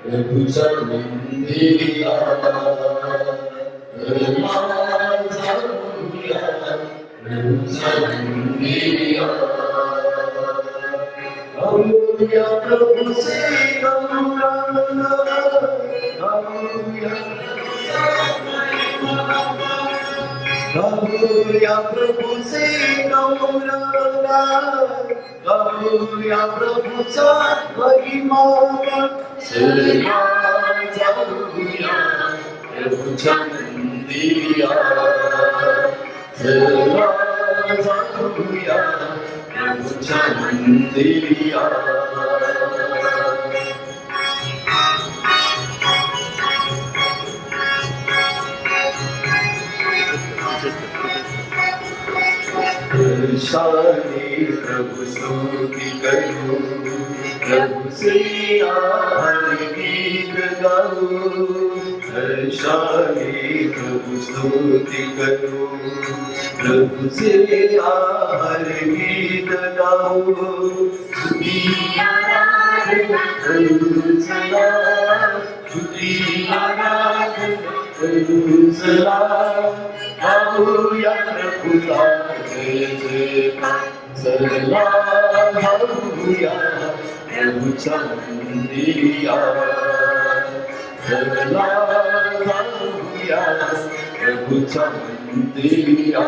प्रभूच्या मंदिरा प्रभूच्या मंदिरा Hallelujah, Prabhu se Gauranga, Hallelujah, Hallelujah, Prabhu se Gauranga, Hallelujah, Prabhu sa Mahima, Hallelujah, Prabhu Chandriya, Hallelujah, Prabhu Chandriya. शाही प्रभु स्तुति करो, प्रभु से हरि गीत गाओ। शाही प्रभु स्तुति करो, प्रभु से हरि गीत गाओ। स्तुति आराधना करो सदा, स्तुति आराधना करो सदा। हालेलुया प्रभु का जय जयकार, सदा हालेलुया प्रभु चंद्रिया, सदा हालेलुया प्रभु चंद्रिया।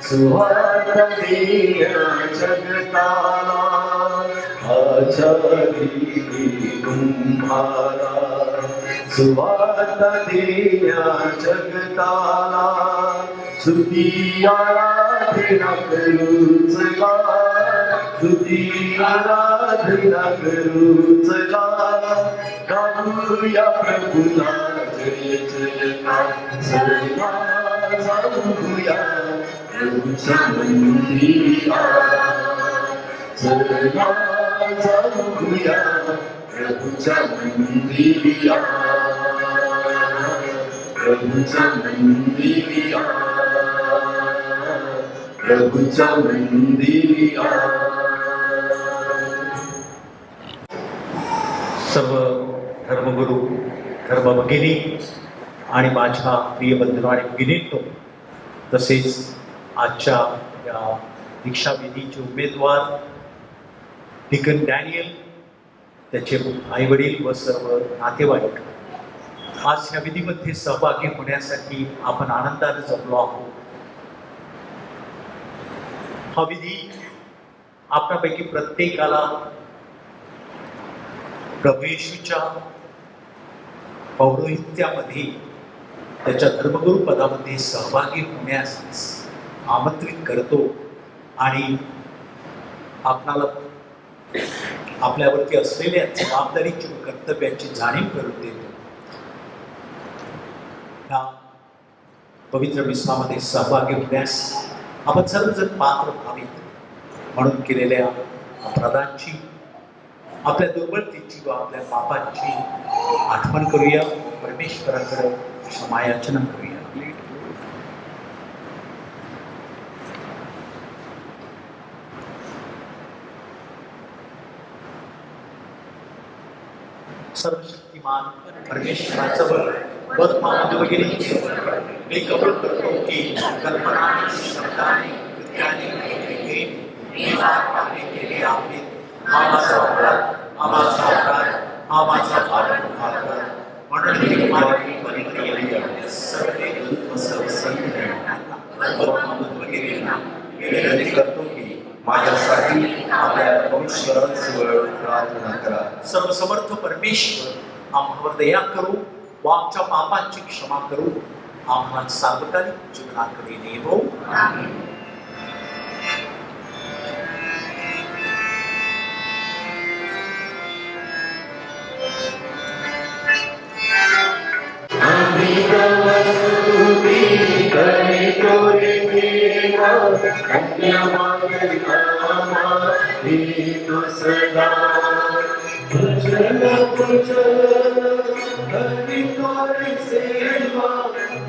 सुहाता दिया जगताला, अच्छा दीदी तुम्हारा। सुहाता दिया जगताला, स्तुति आराधना करो सदा, स्तुति आराधना करो सदा। हालेलुया प्रभु का जय जयकार, सदा हालेलुया प्रभु चंद्रिया, सदा हालेलुया प्रभु चंद्रिया, प्रभु चंद्रिया, प्रभु चंद्रिया। सर्व धर्मगुरू, धर्मभगिनी आणि माझ्या प्रिय बंधू आणि भगिनींनो, तसेच आजच्या या दीक्षाविधीचे उमेदवार डिकन डॅनियल, त्याचे आईवडील व सर्व नातेवाईक, आज या विधीमध्ये सहभागी होण्यासाठी आपण आनंदाने जमलो आहोत. हा विधी आपल्यापैकी प्रत्येकाला प्रभू येशूच्या पौरोहित्यामध्ये, त्याच्या धर्मगुरू पदामध्ये सहभागी होण्यास आमंत्रित करतो आणि आपणाला आपल्यावरती असलेल्या जबाबदारीची व कर्तव्याची जाणीव करून देतो. ह्या पवित्र विश्वामध्ये सहभागी होण्यास आपण सर्वजण पात्र व्हावेत म्हणून केलेल्या अपराधांची, आपल्या दुर्बलतेची व आपल्या पापाची आठवण करूया. परमेश्वराकडे क्षमायाचना करूया. सर्वशक्तिमान परमेश्वराचं वर्तमान वगैरे मी कबूल करतो की कल्पनाने, शब्दाने, कृत्याने, मी पापे केले आहेत. आम्हाचा अपराध, आम्हाचा अपराध, आम्हाचा पाप म्हणून मी तुम्हाला सर्व संत वगैरे विनंती करतो की माझ्यासाठी आपल्या परमेश्वराजवळ प्रार्थना करा. सर्वसमर्थ परमेश्वर, आम्हावर दया करू व आमच्या पापांची क्षमा करू. आम्हाला सार्वकालिक जीवनाकडे नेवो. आमेन. सदा हरि तोरी सेवा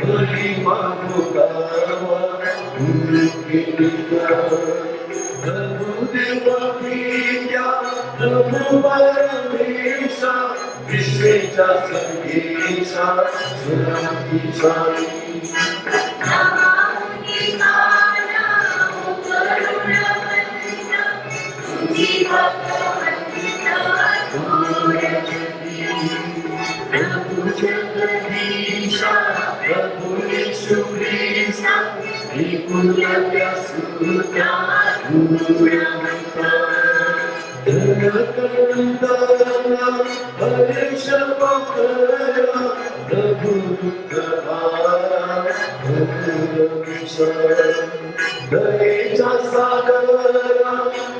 महिमा गावा उनके प्रभु देवा विद्या प्रभु परमेशा विश्वेचा संगीचा सुरातीचा प्रभु जगदीशा प्रभु यीशु ख्रिस्ता विपुलता सुता पूर्णता धनकंदना हर्ष पकरा प्रभु दुःखहारा प्रभु दयेचा सागरा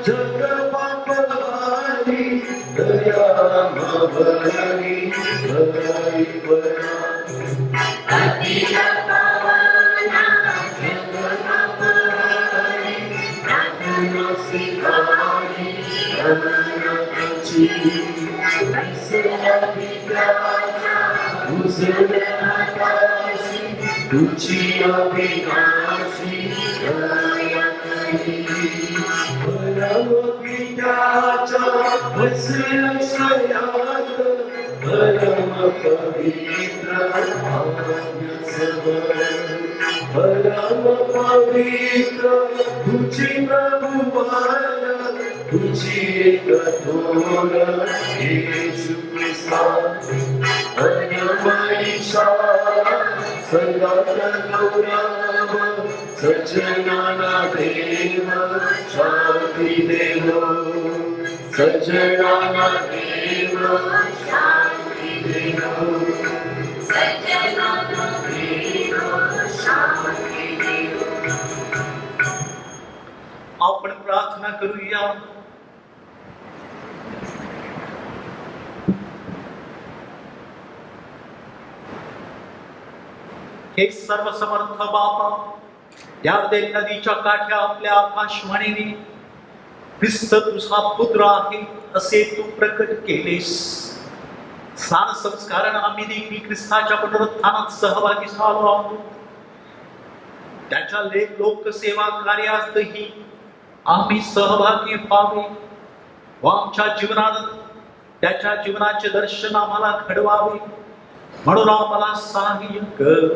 जग पापहारी दया भवानी भवाई बरा अतिय पावना जग पापहारी प्रार्थना स्वीकारी अनंताची ऐसला विद्याचा उजळ आकाशी तुझी अविनाशी दया करी परम पित्याच्या वसल्यात परम पवित्र भाग्य सबर परम पवित्र तुझी प्रभुवान तुझी कठोर येशू ख्रिस्ता अनमयीशा सदा गौरव सज्जनाना देव शांती देव सज्जनाना देव शांती देव सज्जनाना देव शांती देव. आपण प्रार्थना करूया. हे सर्वसमर्थ बापा, या नदीच्या काठी आपल्या आकाशवाणीने ख्रिस्त तुझा पुत्र आहे असे तू प्रकट केलेस. स्नान संस्काराने आम्ही देखील ख्रिस्ताच्या पुनरुत्थानात सहभागी झालो आहोत. त्याच्या लोकसेवा कार्यातही आम्ही सहभागी व्हावे व आमच्या जीवनात त्याच्या जीवनाचे दर्शन आम्हाला घडवावे म्हणून आम्हाला सहाय्य कर.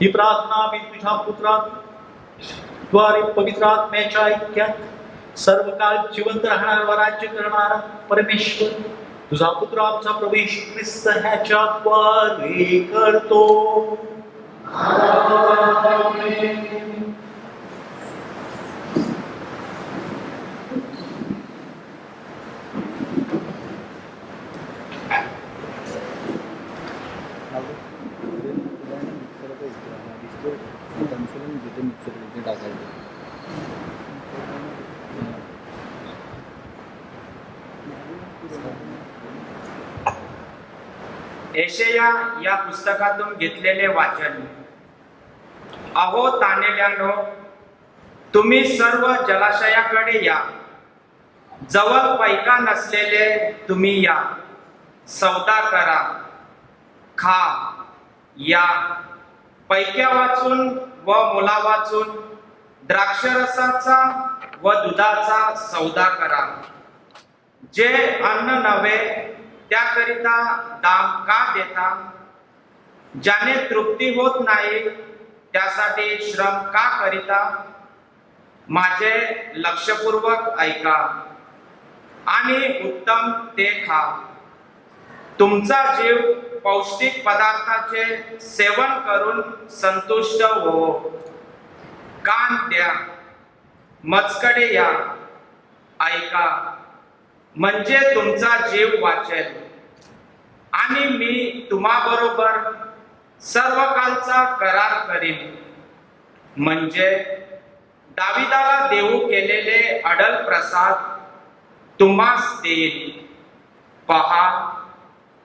ही प्रार्थना आम्ही तुझ्या पुत्राद्वारे पवित्र आत्म्याच्या ऐक्यात सर्व काळ जिवंत राहणार व राज्य करणारा परमेश्वर तुझा पुत्र आमचा प्रभू येशू ख्रिस्त ह्याच्याद्वारे करतो. आमेन. यशाया या पुस्तकातून घेतलेले वाचन. अहो ताणलेल्यांनो, तुम्ही सर्व जलाशयाकडे या. जवळ पैका नसलेले तुम्ही या. सौदा करा, खा, या. पैक्या वाचून व मुला वाचून द्राक्षरसाचा व दुधाचा सौदा करा. जे अन्न नव्हे त्याकरिता दाम का देता? ज्याने तृप्ती होत नाही त्यासाठी श्रम का करिता? माझे लक्षपूर्वक ऐका आणि उत्तम ते खा. तुमचा जीव पौष्टिक पदार्थाचे सेवन करून संतुष्ट हो. कान द्या, मजकडे या, ऐका, म्हणजे तुमचा जीव वाचेल आणि मी तुम्हाबरोबर सर्व कालचा करार करीन. म्हणजे दाविदाला देऊ केलेले अडल प्रसाद तुम्हास देईन. पहा,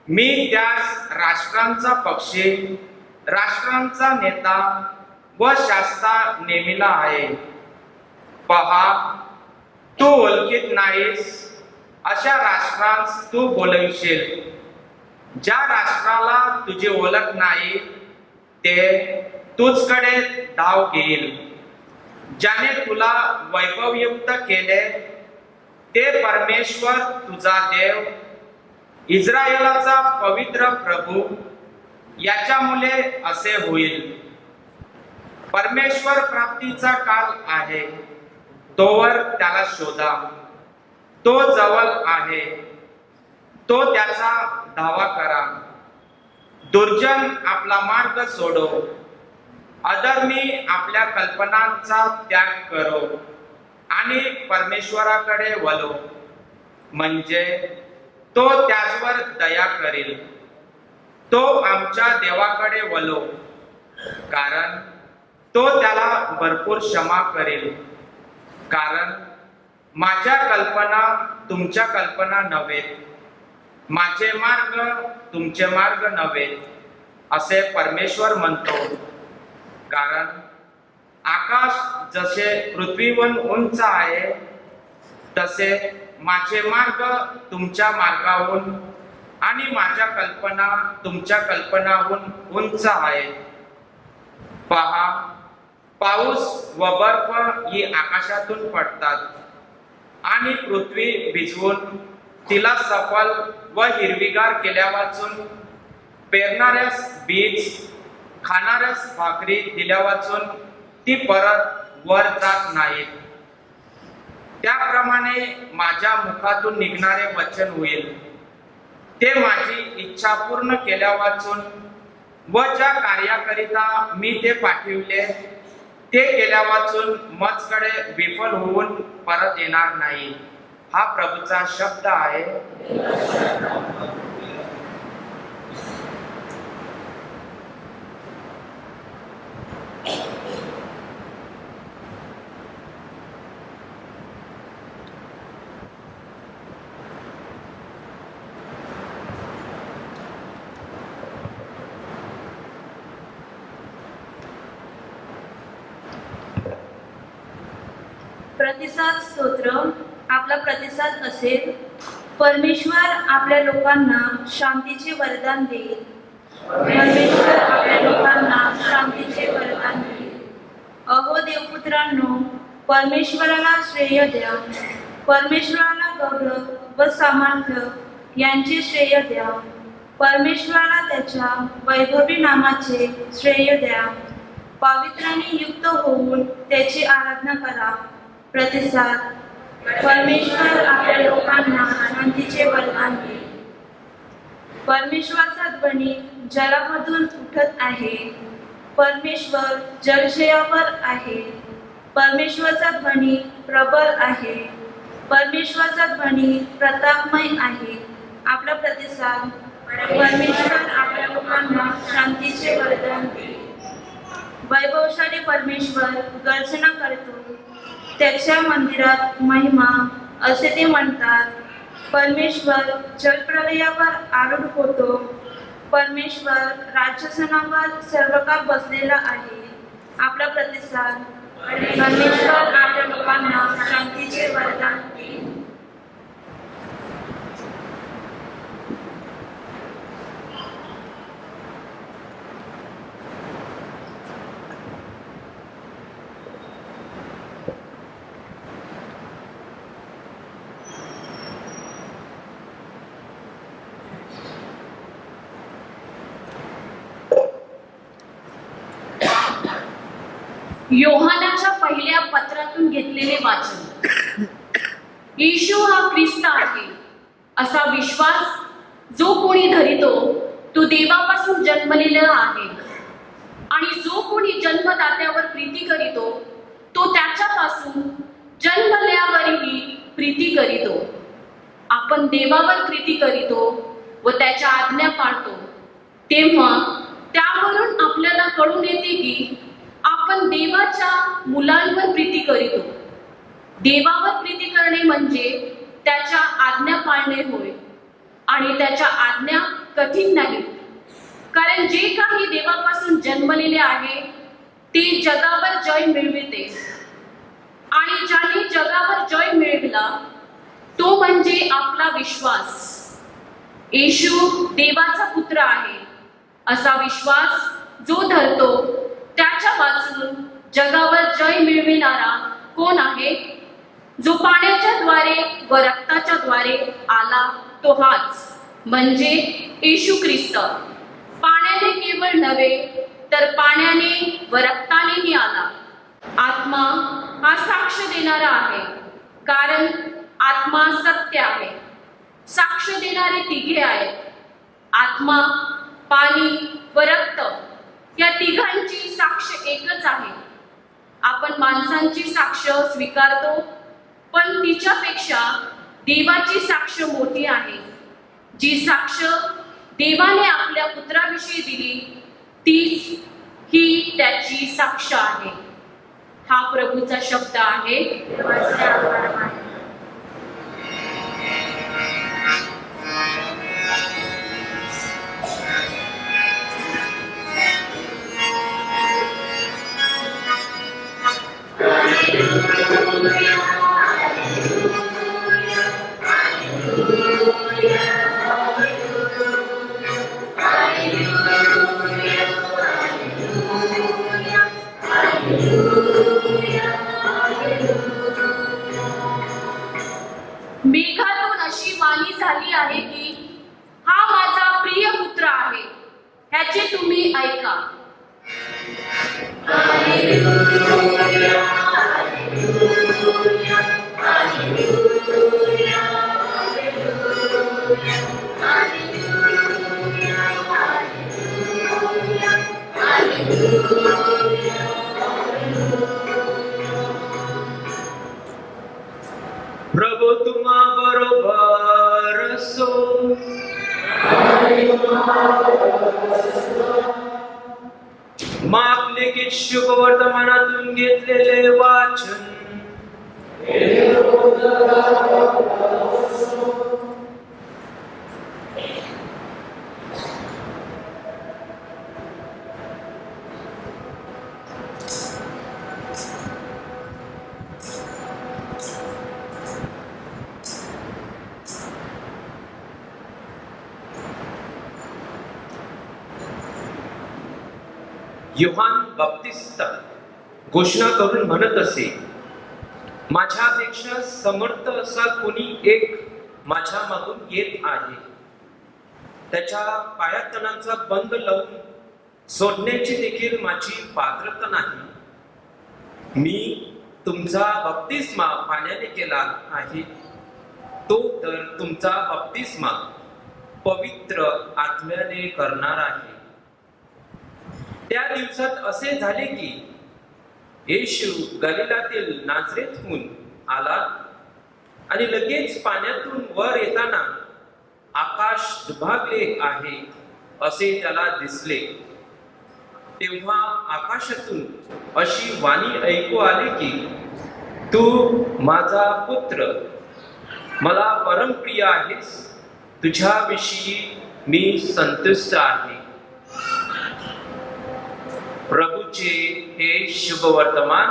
मी त्यास राष्ट्रांचा पक्षी, राष्ट्रांचा नेता व शास्ता नेमिला आहे. पहा, तू ओळखीत नाहीस अशा राष्ट्रांस तू बोलविशील. ज्या राष्ट्राला तुझी ओळख नाही ते तुझकडे धाव घेईल. ज्याने तुला वैभवयुक्त केले ते परमेश्वर तुझा देव, इस्रायलाचा पवित्र प्रभू. याच्यामुळे असे होईल. परमेश्वर प्राप्तीचा काल आहे, तोवर त्याला शोधा. तो जवळ आहे, तो त्याचा धावा करा. दुर्जन आपला मार्ग सोडो, अधर्मी आपल्या कल्पनांचा त्याग करो आणि परमेश्वराकडे वळो, म्हणजे तो त्याचवर दया करील. तो आमच्या देवाकडे वळो, कारण तो त्याला भरपूर क्षमा करेल. कारण माझ्या कल्पना तुमच्या कल्पना नव्हेत, माझे मार्ग तुमचे मार्ग नव्हेत, असे परमेश्वर म्हणतो. कारण आकाश जसे पृथ्वीहून उंच आहे, तसे माझे मार्ग तुमच्या मार्गाहून आणि माझ्या कल्पना तुमच्या कल्पनाहून उंच आहेत. पहा, पाऊस व बर्फ ही आकाशातून पडतात आणि पृथ्वी भिजवून तिला सफल व हिरवीगार केल्या वाचून, पेरणाऱ्यास बीज खाणाऱ्यास भाकरी दिल्या वाचून ती परत वर जात नाहीत. त्याप्रमाणे माझ्या मुखातून निघणारे वचन होईल, ते माझी इच्छा पूर्ण केल्या वाचून व ज्या कार्याकरिता मी ते पाठविले ते केल्या वाचून मजकडे विफल होऊन परत येणार नाही. हा प्रभूचा शब्द आहे. प्रतिसाद स्तोत्र. आपला प्रतिसाद असेल, परमेश्वर आपल्या लोकांना शांतीचे वरदान देईल. परमेश्वर आपल्या लोकांना शांतीचे वरदान देईल. अहो देवपुत्रांनो, परमेश्वराला श्रेय द्या. परमेश्वराला गौरव व सामर्थ्य यांचे श्रेय द्या. परमेश्वराला त्याच्या वैभवी नामाचे श्रेय द्या. पवित्राने युक्त होऊन त्याची आराधना करा. प्रतिसाद. परमेश्वर आपल्या लोकांना शांतीचे वरदान देईल. परमेश्वराचा ध्वनी जलामधून उठत आहे. परमेश्वर जलशयावर आहे. परमेश्वराचा ध्वनी प्रबल आहे. परमेश्वराचा ध्वनी प्रतापमय आहे. आपला प्रतिसाद. परमेश्वर आपल्या लोकांना शांतीचे वरदान देईल. वैभवशाली परमेश्वर गर्जना करतो. त्याच्या मंदिरात महिमा, असे ते म्हणतात. परमेश्वर जलप्रलयावर आरूढ होतो. परमेश्वर राज्यासनावर सर्वकाळ बसलेला आहे. आपला प्रतिसाद. परमेश्वर आपल्या लोकांना शांतीचे वरदान देईल. योहानाच्या पहिल्या पत्रातून घेतलेले वाचन. येशू हा ख्रिस्त आहे असा विश्वास जो कोणी धरितो तो देवापासून जन्मलेला आहे, आणि जो कोणी जन्मदात्यावर प्रीती करीतो तो त्याच्यापासून जन्मल्यावरही प्रीती करीतो. आपण देवावर प्रीती करीतो व त्याच्या आज्ञा पाळतो, तेव्हा त्यावरून आपल्याला कळून येते की आपण देवाच्या मुलांवर प्रीती करीतो. देवावर प्रीती करणे म्हणजे त्याच्या आज्ञा पाळणे होय, आणि त्याच्या आज्ञा कठीण नाहीत. कारण जे काही देवापासून जन्मलेले आहे ते जगावर जय मिळविते, आणि ज्याने जगावर जय मिळविला तो म्हणजे आपला विश्वास. येशू देवाचा पुत्र आहे असा विश्वास जो धरतो त्याच्या वाचून जगावर जय मिळविणारा कोण आहे? जो पाण्याच्या द्वारे व रक्ताच्या द्वारे आला तो हाच म्हणजे येशू ख्रिस्त. पाण्याने केवळ नव्हे तर पाण्याने व रक्तानेही आला. आत्मा हा साक्ष देणारा आहे कारण आत्मा सत्य आहे. साक्ष देणारे तिघे आहेत, आत्मा, पाणी व रक्त. या तिघांची साक्ष एकच आहे. आपण माणसांची साक्ष स्वीकारतो पण तिच्यापेक्षा देवाची साक्ष मोठी आहे. जी साक्ष देवाने आपल्या पुत्राविषयी दिली तीच ही त्याची साक्ष आहे. हा प्रभूचा शब्द आहे. मेघातून अशी वाणी झाली आहे की हा माझा प्रिय पुत्र आहे, ह्याचे तुम्ही ऐका. प्रभु तुम्हा बरोबर असो. माप लिखित शुभ वर्तमानातून घेतलेले वाचन. योहान बाप्तिस्ता घोषणा करून म्हणत असे, माझ्यापेक्षा समर्थ असा कोणी एक माझ्या मागून येत आहे. त्याच्या पायातणाचा बंद लावून सोडण्याची देखील माझी पात्रता नाही. मी तुमचा बप्तिस्मा पाण्याने केला आहे, तो तर तुमचा बप्तिस्मा पवित्र आत्म्याने करणार आहे. त्या दिवसात असे झाले की येशू गलिलातील नाझरेतहून आला आणि लगेच पाण्यातून वर येताना आकाश दुभागले आहे असे त्याला दिसले. तेव्हा आकाशातून अशी वाणी ऐकू आली की तू माझा पुत्र, मला परमप्रिय आहेस, तुझ्याविषयी मी संतुष्ट आहे. प्रभूचे हे शुभ वर्तमान.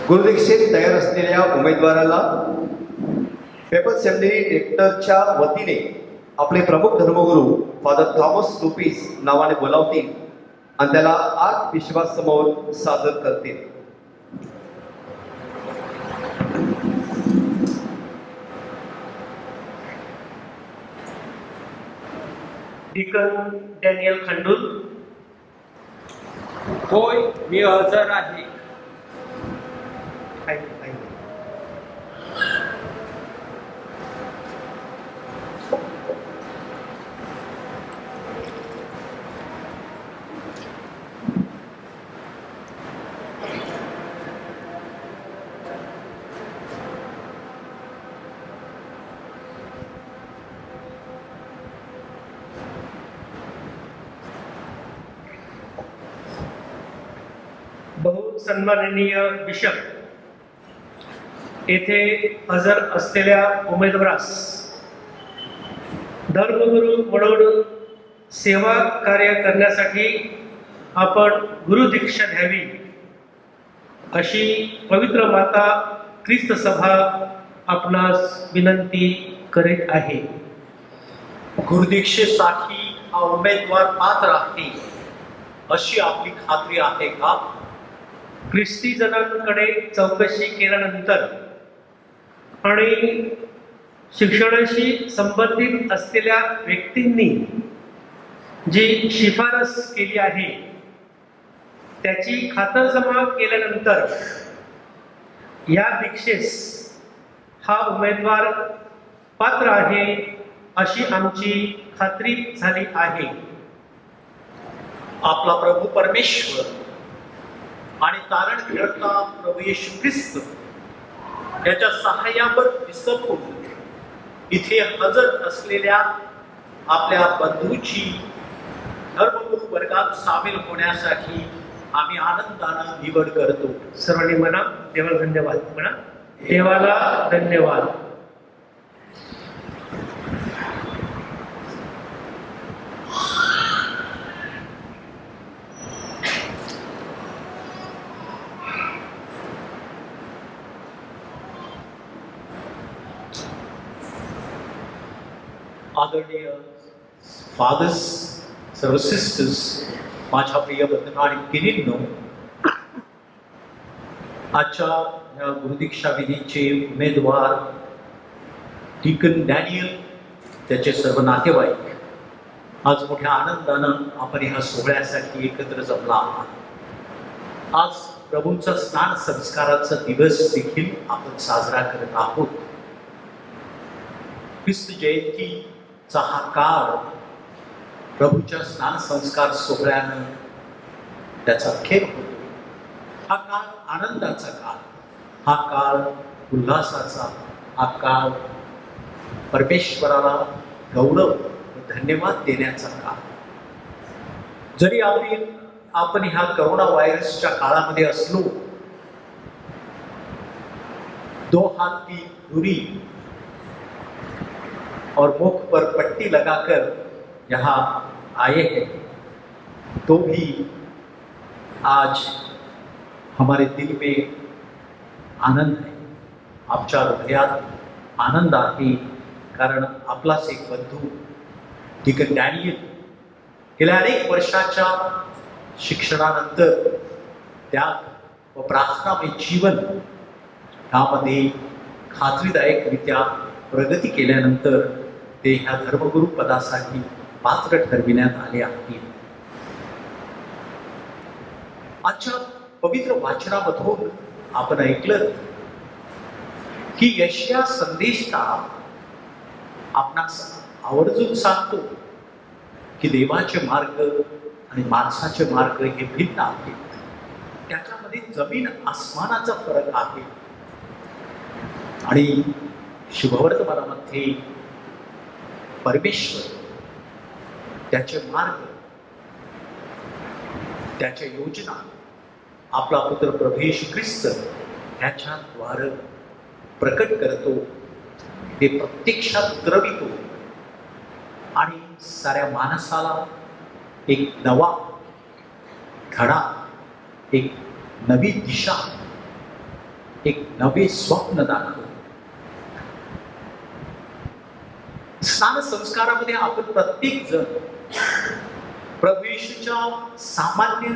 गुरुदीक्षेत तयार असलेल्या उमेदवाराला पेपर सेमिनरी डिरेक्टरच्या वतीने आपले प्रमुख धर्मगुरू फादर थॉमस लुपिस नावाने बोलावतील आणि त्याला 8 विश्वासासमोर सादर करतील. Deacon Daniel Khandur. होय, मी हजर आहे. सन्माननीय बिशप येथे हजर असलेल्या उमेदवारास धर्मगुरू म्हणून सेवा कार्य करण्यासाठी आपण गुरुदीक्षा घ्यावी अशी पवित्र माता ख्रिस्त सभा आपणास विनंती करीत आहे. गुरुदीक्षेसाठी हा उमेदवार पात्र आहे अशी आपली खात्री आहे का? ख्रिस्ती जनांकडे चौकशी केल्यानंतर आणि शिक्षणाशी संबंधित असलेल्या व्यक्तींनी जी शिफारस केली आहे त्याची खातरजमा केल्यानंतर या दीक्षेस हा उमेदवार पात्र आहे अशी आमची खात्री झाली आहे. आपला प्रभू परमेश्वर आणि तारण खेळता प्रभू येशू ख्रिस्त याच्या सहाय्यावर विसरून इथे हजर असलेल्या आपल्या बंधूची धर्मगुरू वर्गात सामील होण्यासाठी आम्ही आनंदानं निवड करतो. सर्वांनी म्हणा देवाला धन्यवाद. म्हणा देवाला धन्यवाद. आदरणीय फादर्स, सर्व सिस्टर्स, माझ्या प्रिय बंधना आणि भगिनींनो, आजच्या या गुरुदीक्षा विधीचे उमेदवार डीकन डॅनियल, त्याचे सर्व नातेवाईक आज मोठ्या आनंदानं आपण ह्या सोहळ्यासाठी एकत्र जमला आहात. आज प्रभूंचा स्नान संस्काराचा दिवस देखील आपण साजरा करत आहोत. ख्रिस्त जयंतीचा हा काळ प्रभूच्या स्नान संस्कार सोहळ्यानं त्याचा खेळ होतो. हा काळ आनंदाचा काळ, हा काळ उल्हासाचा, हा काळ परमेश्वराला गौरव व धन्यवाद देण्याचा काळ. जरी आपण ह्या करोना व्हायरसच्या काळामध्ये असलो, 2 हाथ की दूरी और मुख पर पट्टी लगाकर यहाँ आए हैं, तो भी आज हमारे दिल में आनंद है. आपच्या हृदयात आनंद आहे, कारण आपलाच एक बंधू डीकन डॅनियल गेल्या अनेक वर्षाच्या शिक्षणानंतर त्याग व प्रार्थनामय जीवन यामध्ये खात्रीदायकरित्या प्रगती केल्यानंतर ते ह्या धर्मगुरू पदासाठी पात्र ठरविण्यात आले आहेत. आजच्या पवित्र वाचनामधून आपण ऐकलं की यशया संदेशता आपणास आवर्जून सांगतो की देवाचे मार्ग आणि माणसाचे मार्ग हे भिन्न आहेत. त्याच्यामध्ये जमीन आसमानाचा फरक आहे. आणि शुभवर्तमानामध्ये परमेश्वर त्याचे मार्ग, त्याच्या योजना आपला पुत्र प्रभू येशू ख्रिस्त ह्याच्याद्वारे प्रकट करतो, ते प्रत्यक्षात उतरवितो आणि साऱ्या माणसाला एक नवा धडा, एक नवी दिशा, एक नवे स्वप्न दाखवतो. स्नान संस्कारामध्ये आपण प्रत्येक जण प्रभू येशूच्या सामान्य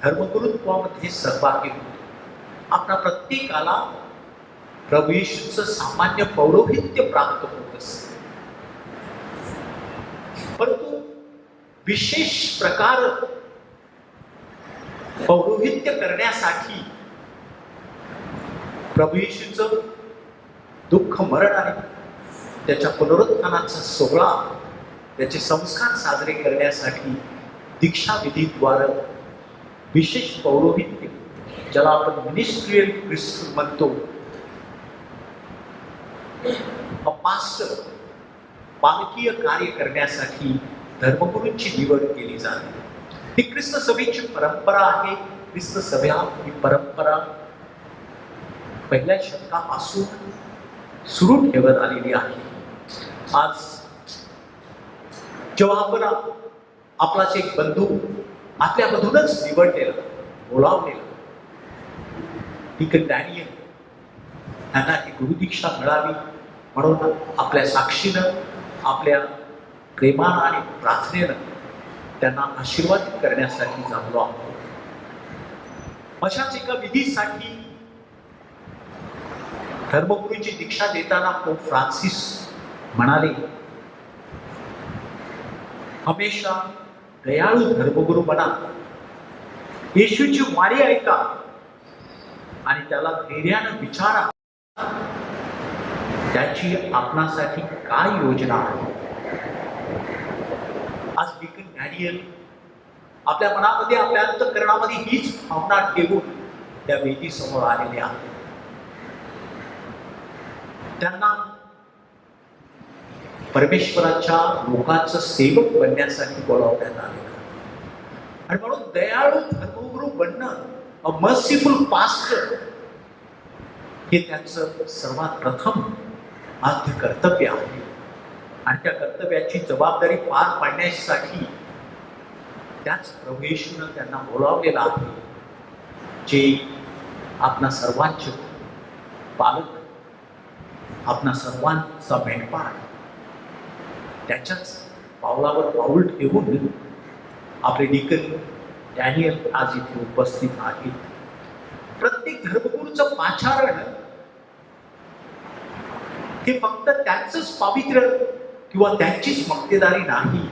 धर्मगुरुत्वामध्ये सहभागी होतो. आपल्या प्रत्येकाला प्रभू येशूचं सामान्य पौरोहित्य प्राप्त होत असते. परंतु विशेष प्रकार पौरोहित्य करण्यासाठी प्रभू येशूचं दुःख, मरण आणि त्याच्या पुनरुत्थानाचा सोहळा, त्याचे संस्कार साजरे करण्यासाठी दीक्षाविधीद्वारे विशेष पौरोहित्य, ज्याला आपण मिनिस्ट्रियल प्रीस्टहूड म्हणतो, पास्टर, पालकीय कार्य करण्यासाठी धर्मगुरूंची निवड केली जाते. ही ख्रिस्त सभेची परंपरा आहे ख्रिस्त सभा ही परंपरा पहिल्या शतकापासून सुरू ठेवत आलेली आहे. आज जेव्हा आपण आपलाच एक बंधू आपल्यामधूनच निवडलेला बोलावलेला डिकन डॅनियल यांना ही गुरुदीक्षा मिळावी म्हणून आपल्या साक्षीनं, आपल्या प्रेमानं आणि प्रार्थनेनं त्यांना आशीर्वादित करण्यासाठी जमलो आहोत. अशाच एका विधीसाठी धर्मगुरूंची दीक्षा देताना पोप फ्रान्सिस म्हणाले, हमेशा दयाळू धर्मगुरू बना, येशूची वाणी ऐका आणि त्याला धैर्यानं विचारा त्याची आपणासाठी काय योजना आहे. आज डिकन डॅनियल आपल्या मनामध्ये, आपल्या अंतःकरणामध्ये हीच भावना ठेवून त्या वेदीसमोर आलेले आहेत. त्यांना परमेश्वराच्या लोकांचं सेवक बनण्यासाठी बोलावण्यात आलेलं आणि म्हणून दयाळू धर्मगुरू बनणं, अ मर्सीफुल पास्टर, हे त्यांचं सर्वात प्रथम आद्य कर्तव्य आहे. आणि त्या कर्तव्याची जबाबदारी पार पाडण्यासाठी त्याच प्रभू येशूनं त्यांना बोलावलेलं आहे, जे आपणा सर्वांचे पालक, आपणा सर्वांचा मेंढपाळ, त्याच्याच पावलावर पाऊल ठेवून आपले डिकन डॅनियल आज इथे उपस्थित आहेत. प्रत्येक धर्मगुरूचं पाचारण हे फक्त त्यांचंच पावित्र्य किंवा त्यांचीच मक्तेदारी नाही,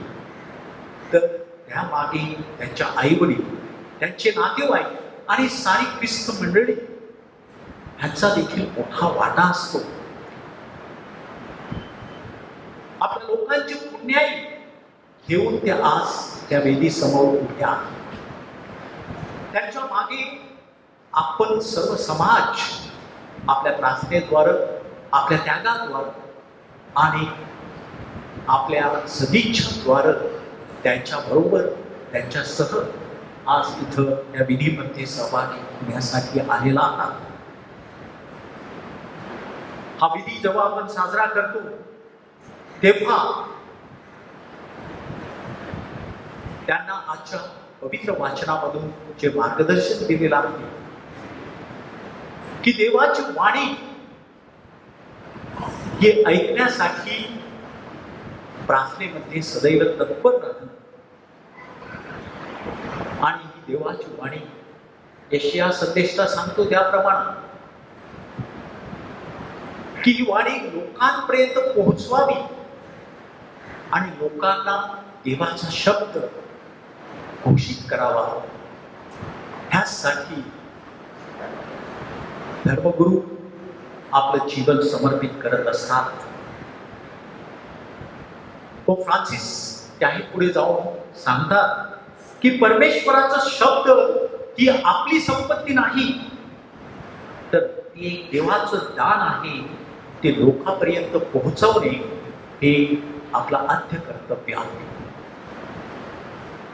तर त्यामागे त्यांच्या आईवडील, त्यांचे नातेवाईक आणि सारी ख्रिस्त मंडळी ह्यांचा देखील मोठा वाटा असतो. आपल्या लोकांची पुण्याई घेऊन ते आज त्या वेदी समोर उभ्या. त्यांच्या मागे आपण सर्व समाज आपल्या प्रार्थनेद्वारे, आपल्या त्यागाद्वारे आणि आपल्या सदिच्छाद्वारे त्यांच्या बरोबर, त्यांच्यासह आज इथं या विधीमध्ये सहभागी होण्यासाठी आलेला आहात. हा विधी जेव्हा आपण साजरा करतो तेव्हा त्यांना आजच्या पवित्र वाचनामधून जे मार्गदर्शन दिलेलं आहे की देवाची वाणी हे ऐकण्यासाठी प्रार्थनेमध्ये सदैव तत्पर राहणं. आणि ही देवाची वाणी यशाया संदेशला सांगतो त्याप्रमाणे की ही वाणी लोकांपर्यंत पोहोचवावी आणि लोकांना देवाचा शब्द घोषित करावा. ह्यासाठी धर्मगुरू आपलं जीवन समर्पित करत असतात. पोप फ्रान्सिस त्याही पुढे जाऊन सांगतात की परमेश्वराचा शब्द ही आपली संपत्ती नाही, तर ती एक देवाचं दान आहे. ते लोकांपर्यंत पोहोचवणे हे आपलं आद्य कर्तव्य आहे.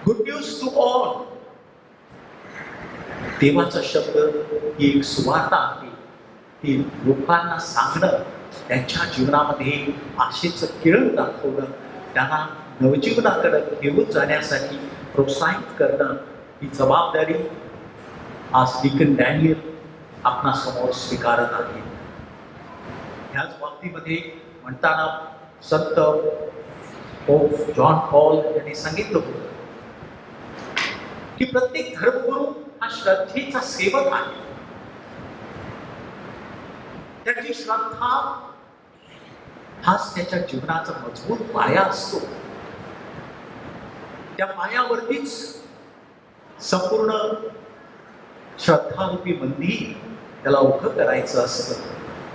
Good news to all. देवाचा शब्द ही एक सुवार्ता आहे. ती लोकांना सांगणं, त्यांच्या जीवनामध्ये आशेचं किरण दाखवणं, त्यांना नवजीवनाकडे घेऊन जाण्यासाठी प्रोत्साहित करणं, ही जबाबदारी आज डिकन डॅनियल आपणासमोर स्वीकारत आहे. ह्याच बाबतीमध्ये म्हणताना संत पोप जॉन पॉल यांनी सांगितलं होतं की प्रत्येक धर्मगुरू हा श्रद्धेचा सेवक आहे. त्याची श्रद्धा हाच त्याच्या जीवनाचा मजबूत पाया असतो. त्या पायावरतीच संपूर्ण श्रद्धारूपी मंदिर त्याला उभं करायचं असतं.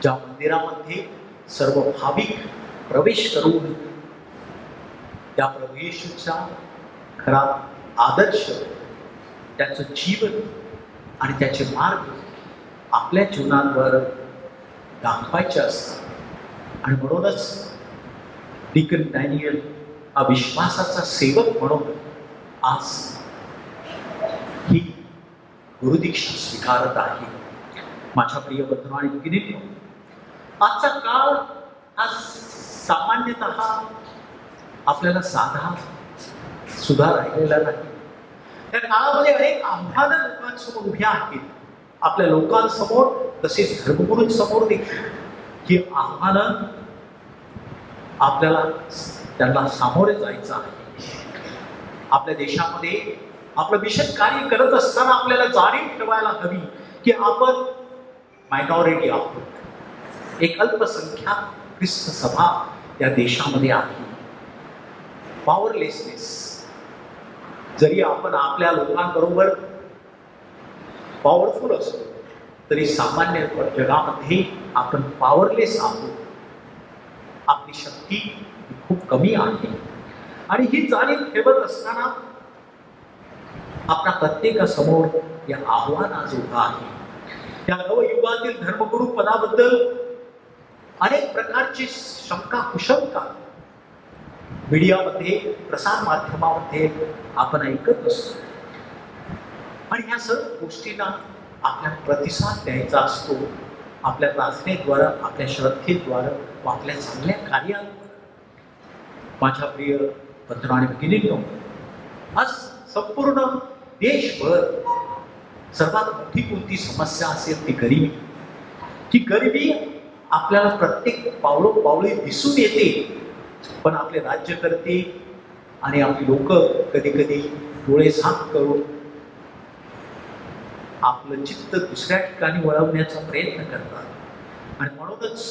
ज्या मंदिरामध्ये सर्व भाविक प्रवेश करून त्या प्रभू येशूचा खरा आदर्श, त्याचं जीवन आणि त्याचे मार्ग आपल्या जीवनाद्वारे दाखवायचे असतात. आणि म्हणूनच डिकन डॅनियल हा विश्वासाचा सेवक म्हणून आज ही गुरुदीक्षा स्वीकारत आहे. माझ्या प्रिय बंधू आणि भगिनींनो, आजचा काळ हा सामान्यतः आपल्याला साधा सुद्धा राहिलेला नाही. त्या काळामध्ये अनेक आव्हानं लोकांसमोर उभ्या आहेत. आपल्या लोकांसमोर तसेच धर्मगुरूंसमोर देखील ही आव्हानं आपल्याला त्यांना सामोरे जायचं आहे. आपल्या देशामध्ये आपलं मिशन कार्य करत असताना आपल्याला जाणीव ठेवायला हवी की आपण मायनॉरिटी आहोत. एक अल्पसंख्याक ख्रिस्त सभा या देशामध्ये आहे. पॉवरलेसनेस, जरी आपण आपल्या लोकांबरोबर पॉवरफुल असतो तरी सामान्य जगामध्ये आपण पॉवरलेस आहोत. आपली शक्ती खूप कमी आहे आणि ही जाणीव ठेवत असताना आपल्या प्रत्येकासमोर या आव्हानाचं उभा आहे. या नवयुगातील धर्मगुरू पदाबद्दल अनेक प्रकारची शंका कुशंका मीडियामध्ये, प्रसार माध्यमामध्ये आपण ऐकत असतो आणि ह्या सर्व गोष्टींना आपल्या प्रतिसाद द्यायचा असतो. आपल्या प्रार्थनेद्वारे, आपल्या श्रद्धेद्वारे व आपल्या चांगल्या कार्याद्वारे. माझ्या प्रिय बंधू आणि भगिनींनो, आज संपूर्ण देशभर सर्वात मोठी कोणती समस्या असेल ती गरिबी. की गरिबी आपल्याला प्रत्येक पावलोपावली दिसून येते, पण आपले राज्यकर्ते आणि आपली लोक कधी कधी डोळे झाक करून आपलं चित्त दुसऱ्या ठिकाणी वळवण्याचा प्रयत्न करतात. आणि म्हणूनच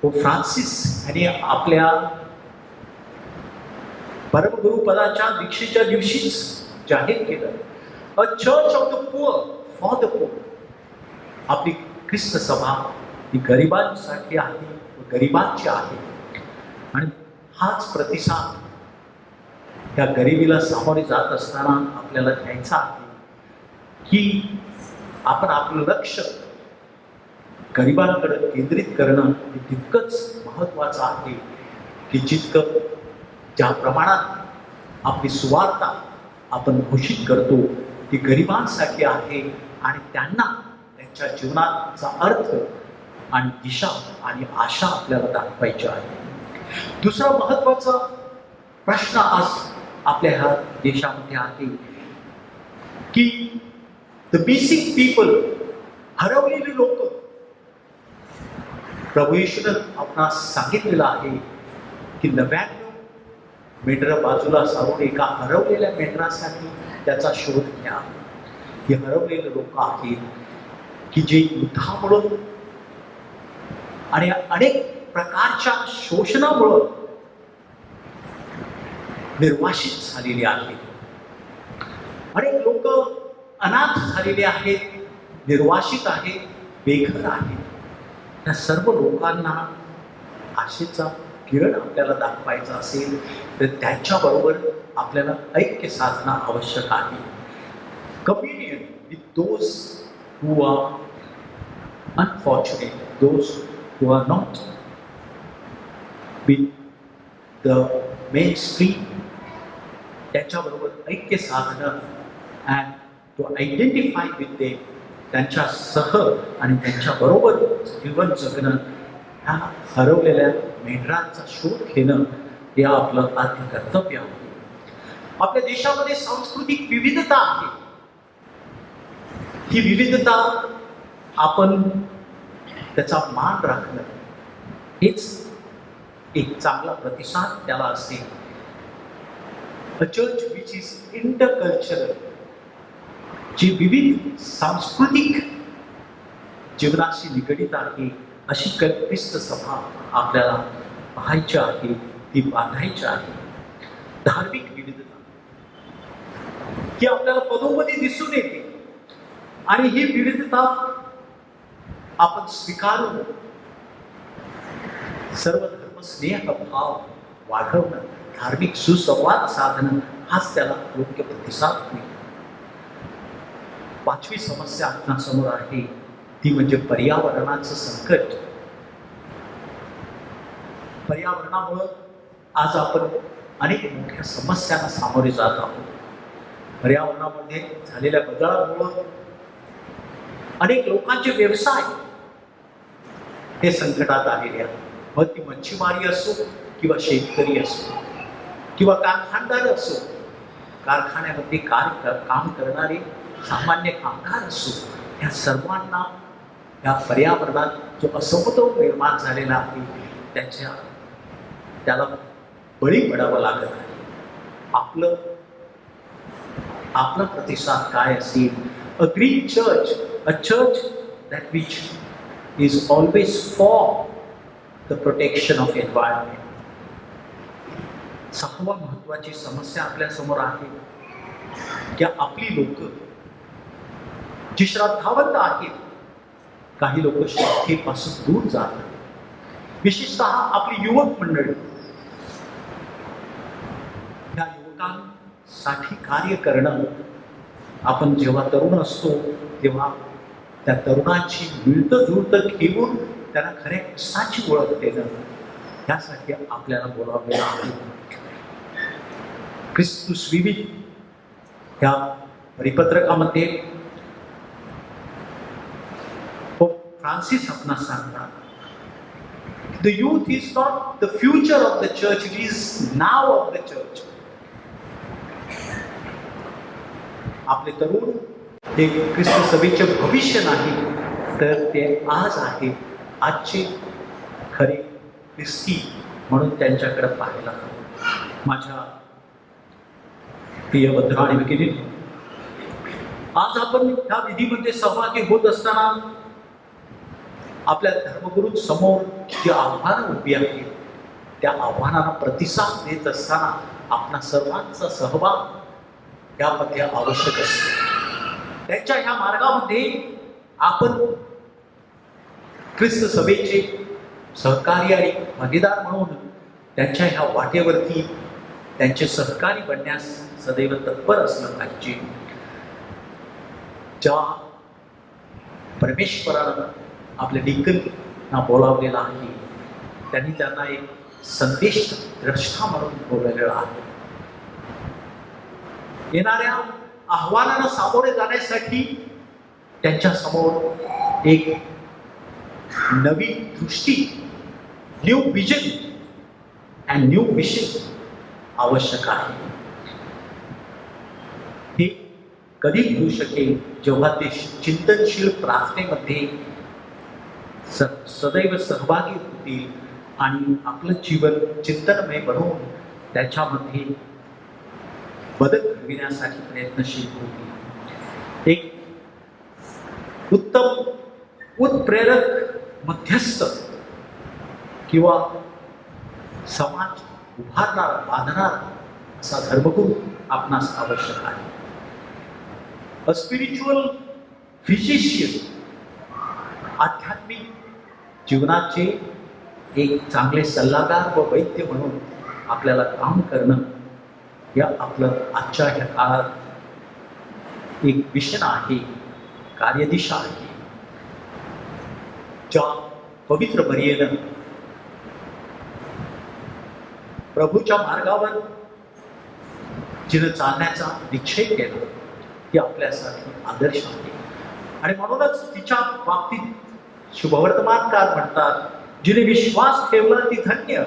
पोप फ्रान्सिस यांनी आपल्या परमगुरू पदाच्या दीक्षेच्या दिवशीच जाहीर केलं, अ church of the poor for the poor. आपली ख्रिस्त सभा ही गरिबांसाठी आहे, गरिबांची आहे. आणि हाच प्रतिसाद त्या गरिबीला सामोरे जात असताना आपल्याला द्यायचा आहे की आपण आपलं लक्ष गरिबांकडे केंद्रित करणं हे तितकंच महत्त्वाचं आहे की जितकं ज्या प्रमाणात आपली सुवार्ता आपण घोषित करतो ती गरिबांसाठी आहे आणि त्यांना त्यांच्या जीवनाचा अर्थ आणि दिशा आणि आशा आपल्याला दाखवायची आहे. दुसरा महत्त्वाचा प्रश्न आज आपल्या ह्या देशामध्ये आहे की द बेसिक पीपल, हरवलेली लोक. प्रभू येशूने आपणास सांगितलेलं आहे की 99 मेंढरं बाजूला सारून एका हरवलेल्या मेंढरासाठी त्याचा शोध घ्या. हे हरवलेले लोक आहेत की जे युद्धामुळं आणि अनेक प्रकारच्या शोषणामुळं निर्वासित झालेले आहेत. अनेक लोक अनाथ झालेले आहेत, निर्वासित आहेत, बेघर आहेत. त्या सर्व लोकांना आशेचा किरण आपल्याला दाखवायचा असेल तर त्यांच्याबरोबर आपल्याला ऐक्य साधणं आवश्यक आहे. Communion with those who are unfortunate, those who are not with the mainstream, त्याच्याबरोबर ऐक्य साधणं and to identify with them, त्यांच्यासह आणि त्यांच्याबरोबर जीवन जगणं, ह्या हरवलेल्या मेंढरांचा शोध घेणं हे आपलं आद्य कर्तव्य आहे. आपल्या देशामध्ये सांस्कृतिक विविधता आहे. ही विविधता आपण त्याचा मान राखणं हेच एक चांगला प्रतिसाद त्याला असेल. A church which is intercultural, जी विविध सांस्कृतिक जीवनाशी निगडित आहे, अशी ख्रिस्त सभा आपल्याला पाहायची आहे, ती बांधायची आहे. धार्मिक विविधता ही आपल्याला पदोपदी दिसून येते आणि ही विविधता आपण स्वीकारून सर्व धर्मस्नेह भाव वाढवणं, धार्मिक सुसंवाद साधणं हाच त्याला योग्य प्रतिसाद होईल. पाचवी समस्या आपणासमोर आहे ती म्हणजे पर्यावरणाचं संकट. पर्यावरणामुळं आज आपण अनेक मोठ्या समस्यांना सामोरे जात आहोत. पर्यावरणामध्ये झालेल्या बदलामुळं अनेक लोकांचे व्यवसाय हे संकटात आलेले आहेत. मग ती मच्छीमारी असो किंवा शेतकरी असो किंवा कारखानदार असो, कारखान्यामध्ये काम करणारे सामान्य कामगार असो, या सर्वांना या पर्यावरणात जो असमतोल निर्माण झालेला आहे त्याला बळी पडावं लागत आहे. आपला प्रतिसाद काय असेल? A green church, a church that which is always for the protection of environment. सहावा महत्वाची समस्या आपल्या समोर आहे की आपली लोक जी श्रद्धावंत आहेत, काही लोक श्रद्धेपासून दूर जातात. विशेषतः आपली युवक मंडळी, त्या युवकांसाठी कार्य करणं, आपण जेव्हा तरुण असतो तेव्हा त्या तरुणाची मिळतं जुळतं घेऊन त्यांना खऱ्या कृष्णाची ओळख देणं, यासाठी आपल्याला बोलावलेलं आहे. क्रिस्तुस विविध ह्या परिपत्रकामध्ये फ्रान्सिस आपणास सांगतात, the youth is not the future of the church, it is now of the church. आपले तरुण हे ख्रिस्त सभेचे भविष्य नाही, तर ते आज आहे. आजचे खरे ख्रिस्ती म्हणून त्यांच्याकडे पाहायला हवं. माझ्या प्रिय बंधू आणि भगिनींनो, आज आपण ह्या विधीमध्ये सहभागी होत असताना आपल्या धर्मगुरूंसमोर जी आव्हानं उभी आहेत, त्या आव्हानांना प्रतिसाद देत असताना आपला सर्वांचा सहभाग यामध्ये आवश्यक असतो. त्यांच्या ह्या मार्गामध्ये आपण ख्रिस्त सभेचे सहकारी आणि भागीदार म्हणून त्यांच्या ह्या वाटेवरती त्यांचे सहकारी बनण्यास सदैव तत्पर असलं पाहिजे. ज्या परमेश्वरानं आपल्या डिकनना बोलावलेला आहे, त्यांनी त्यांना एक संदेश द्रष्टा म्हणून बोलवलेला आहे. येणाऱ्या आव्हानांना सामोरे जाण्यासाठी त्यांच्या समोर एक नवीन दृष्टी, new vision and new mission आवश्यक आहे. हे कधी होऊ शकेल जेव्हा ते चिंतनशील प्रार्थनेमध्ये सदैव सहभागी होतील आणि आपलं जीवन चिंतनमय बनवून त्याच्यामध्ये बदल घडविण्यासाठी प्रयत्नशील होतील. एक उत्तम उत्प्रेरक मध्यस्थ किंवा समाज उभारणारा, बांधणारा असा धर्मगुरू आपणास आवश्यक आहे. अ स्पिरिच्युअल फिजिशियन, आध्यात्मिक जीवनाचे एक चांगले सल्लागार व वैद्य म्हणून आपल्याला काम करणं, या आपलं आजच्या ह्या काळात एक विषण आहे, कार्यदिशा आहे. ज्या पवित्र मरियेनं प्रभूच्या मार्गावर जिनं चालण्याचा निश्चय केला, ती आपल्यासाठी आदर्श आहे. आणि म्हणूनच तिच्या बाबतीत शुभवर्तमानकार म्हणतात, जिने विश्वास ठेवला ती धन्य.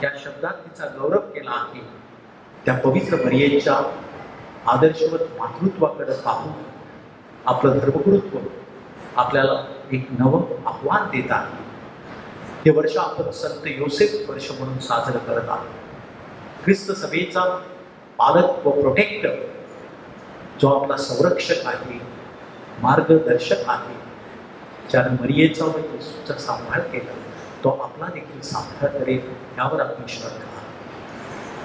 या शब्दात तिचा गौरव केला आहे. त्या पवित्र मरियेच्या आदर्शवत मातृत्वाकडे पाहून आपलं धर्मगुरुत्व आपल्याला एक नवं आव्हान देत आहे. हे वर्ष आपण संत योसेफ वर्ष म्हणून साजरं करत आहोत. ख्रिस्त सभेचा पालक व प्रोटेक्टर, जो आपला संरक्षक आहे, मार्गदर्शक आहे, ज्याने मरियेचा व येशूचा सांभाळ केला, तो आपला देखील सांभाळ करेल यावर आपण श्रद्धा आहे.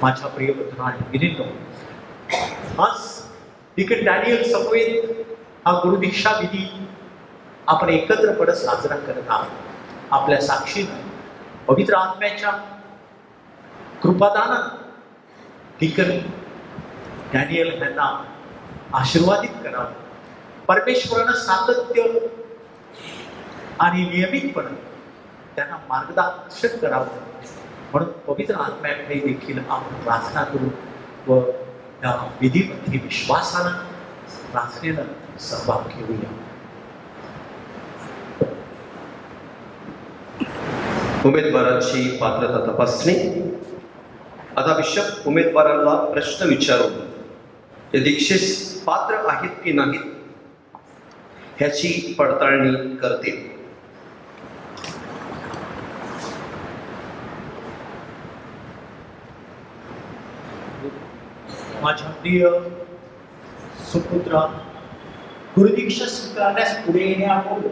माझ्या प्रिय बंधू आणि भगिनींनो, आज डिकन डॅनियल समवेत हा गुरुदीक्षा विधी आपण एकत्रपणे साजरा करत आहोत. आपल्या साक्षीनं पवित्र आत्म्याच्या कृपादानानं डिकन डॅनियल यांना आशीर्वादित करावं. परमेश्वरानं सातत्य आणि नियमितपणे त्यांना मार्गदर्शन करावं, म्हणून पवित्र आत्म्याकडे देखील आपण प्रार्थना करू व त्या विधीमध्ये विश्वासानं प्रार्थनेनं सहभाग घेऊया. उमेदवारांची पात्रता तपासणी. आता बिशप उमेदवारांना प्रश्न विचारून ते दीक्षेस पात्र आहेत की नाहीत ह्याची पडताळणी करतील. माझ्या प्रिय सुपुत्रा, गुरुदीक्षा स्वीकारण्यास पुढे येण्यापूर्वी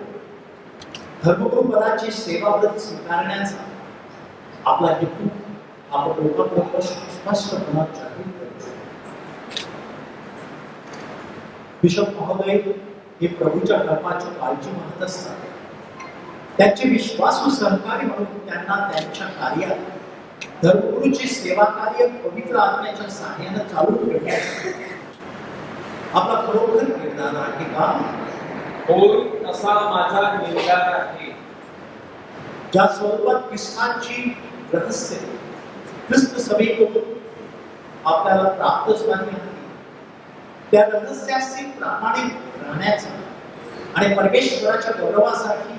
धर्मगुरू पदाची सेवाव्रत स्वीकारण्याचा आपला हेतू आपण लोकांपर्यंत स्पष्टपणे जाहीर करतो. बिशप महोदय हे प्रभूच्या कर्माची काळजी मानत असतात. त्यांचे विश्वासू सहकारी म्हणून त्यांना त्यांच्या कार्यात धर्मगुरूची सेवा कार्य पवित्र आत्म्याच्या सहाय्याने चालू ठेवण्याचा आपला खरोखर निर्धार आहे का? होय, असा माझा निर्धार आहे. ज्या स्वरूपात ख्रिस्ताची रहस्य ख्रिस्त सभेकडून आपल्याला प्राप्त झाली आहे त्या रहस्याशी प्रामाणिक राहण्याचा आणि परमेश्वराच्या गौरवासाठी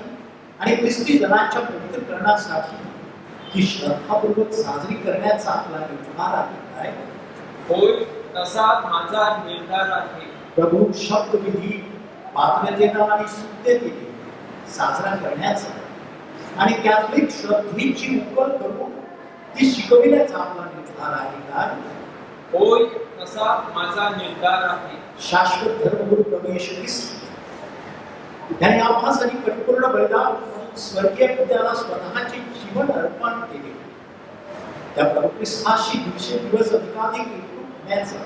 आणि ख्रिस्ती जनांच्या पवित्रकरणासाठी ही श्रद्धापूर्वक साजरी करण्याचा आपला निर्धार आहे काय? होय, तसा माझा निर्धार आहे. प्रभू शब्दविधी पात्रतेने आणि शुद्धतेने साजरा करण्याचा आणि कॅथलिक श्रद्धेची उकल करून ती शिकविण्याचा आपला निर्धार आहे काय? होय, तसा माझा निर्धार आहे. शाश्वत धर्मगुरू प्रभू येशू ख्रिस्त त्याने आम्हासाठी परिपूर्ण बलिदान म्हणून स्वर्गीय पित्याला स्वतःचे जीवन अर्पण केले. त्या प्रभू ख्रिस्ताशी दिवसेंदिवस अधिकाधिक एकरूप होण्याचा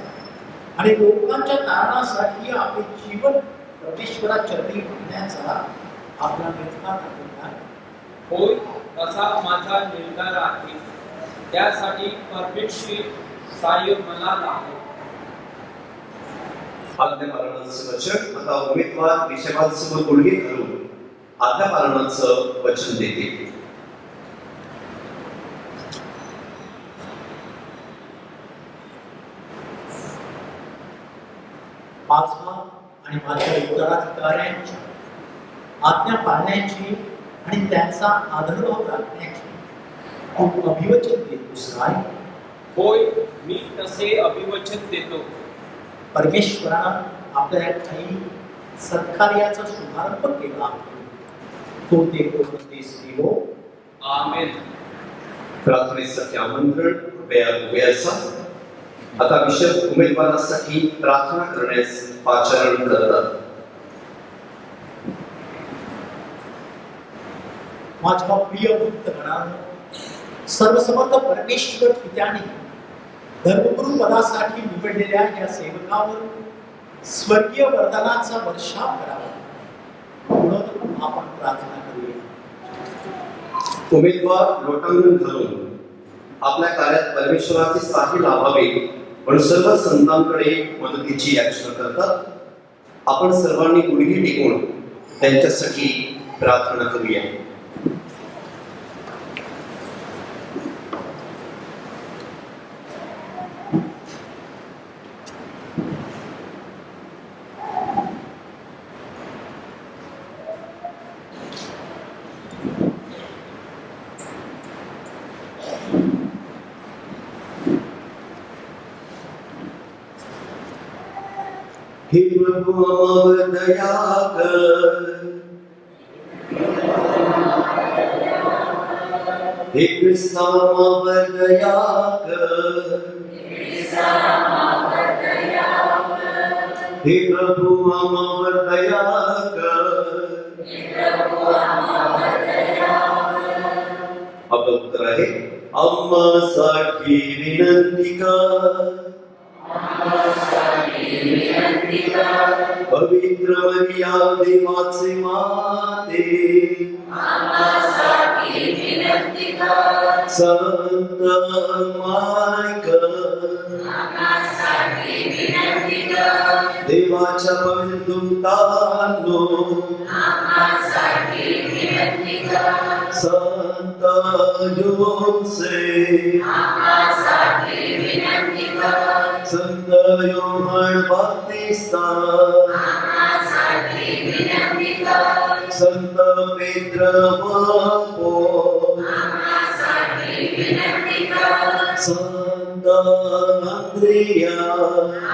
आणि लोकांच्या तारणासाठी आपले जीवन परमेश्वराच्या चरणी वाहण्याचा आपला निर्धार आहे. होय, तसा माझा निर्धार आहे. त्यासाठी परमेश्वर सहाय्य मला लाभो. आज्ञापालनाचं वचन. आता उमेदवार विषयासमोर गुडघे घालून आज्ञापालनाचं वचन देतील. माझा आणि माझ्या उत्तराधिकाऱ्यांच्या आज्ञा पाळण्याची आणि त्यांचा आदरभाव राखण्याची खूप अभिवचन देतोस काय? होय, मी तसे अभिवचन देतो. परमेश्वरानं आपल्या काही सत्कार्याचा शुभारंभ केला तो ते पूर्णतेस देवो. आमेन. प्रार्थनेसाठी आमंत्रण वेळाचा. आता बिशप उमेदवारासाठी प्रार्थना करण्यास पाचारण करतात. माझ्या प्रिय भक्तगणांनो, सर्वसमर्थ परमेश्वर पित्याने धर्मगुरू पदासाठी निवडलेल्या या सेवकावर स्वर्गीय वरदानाचा वर्षाव करावा म्हणून आपण प्रार्थना करूया. उमेदवार लोटांगण घालून आपल्या कार्यात परमेश्वराची साही लाभावी म्हणून सर्व संतांकडे मदतीची याचना करतात. आपण सर्वांनी गुडघे टेकून त्यांच्यासाठी प्रार्थना करूया. हे प्रभु आम्हावर दया कर. हे ख्रिस्ता आम्हावर दया कर. हे प्रभु आम्हावर दया कर. आपलं उत्तर आहे आम्हासाठी विनंती कर. पवित्र मरिया देवाचे माते, विनंती कर संत मायकल आम्हासाठी विनंती कर देवाच्या पवित्र दूतांनो आम्हासाठी विनंती कर संत योसेफ आम्हासाठी विनंती कर संत योहान बाप्तिस्ता आम्हासाठी विनंती कर संत पेत्र व पौल आम्हासाठी विनंती कर संत अंद्रिया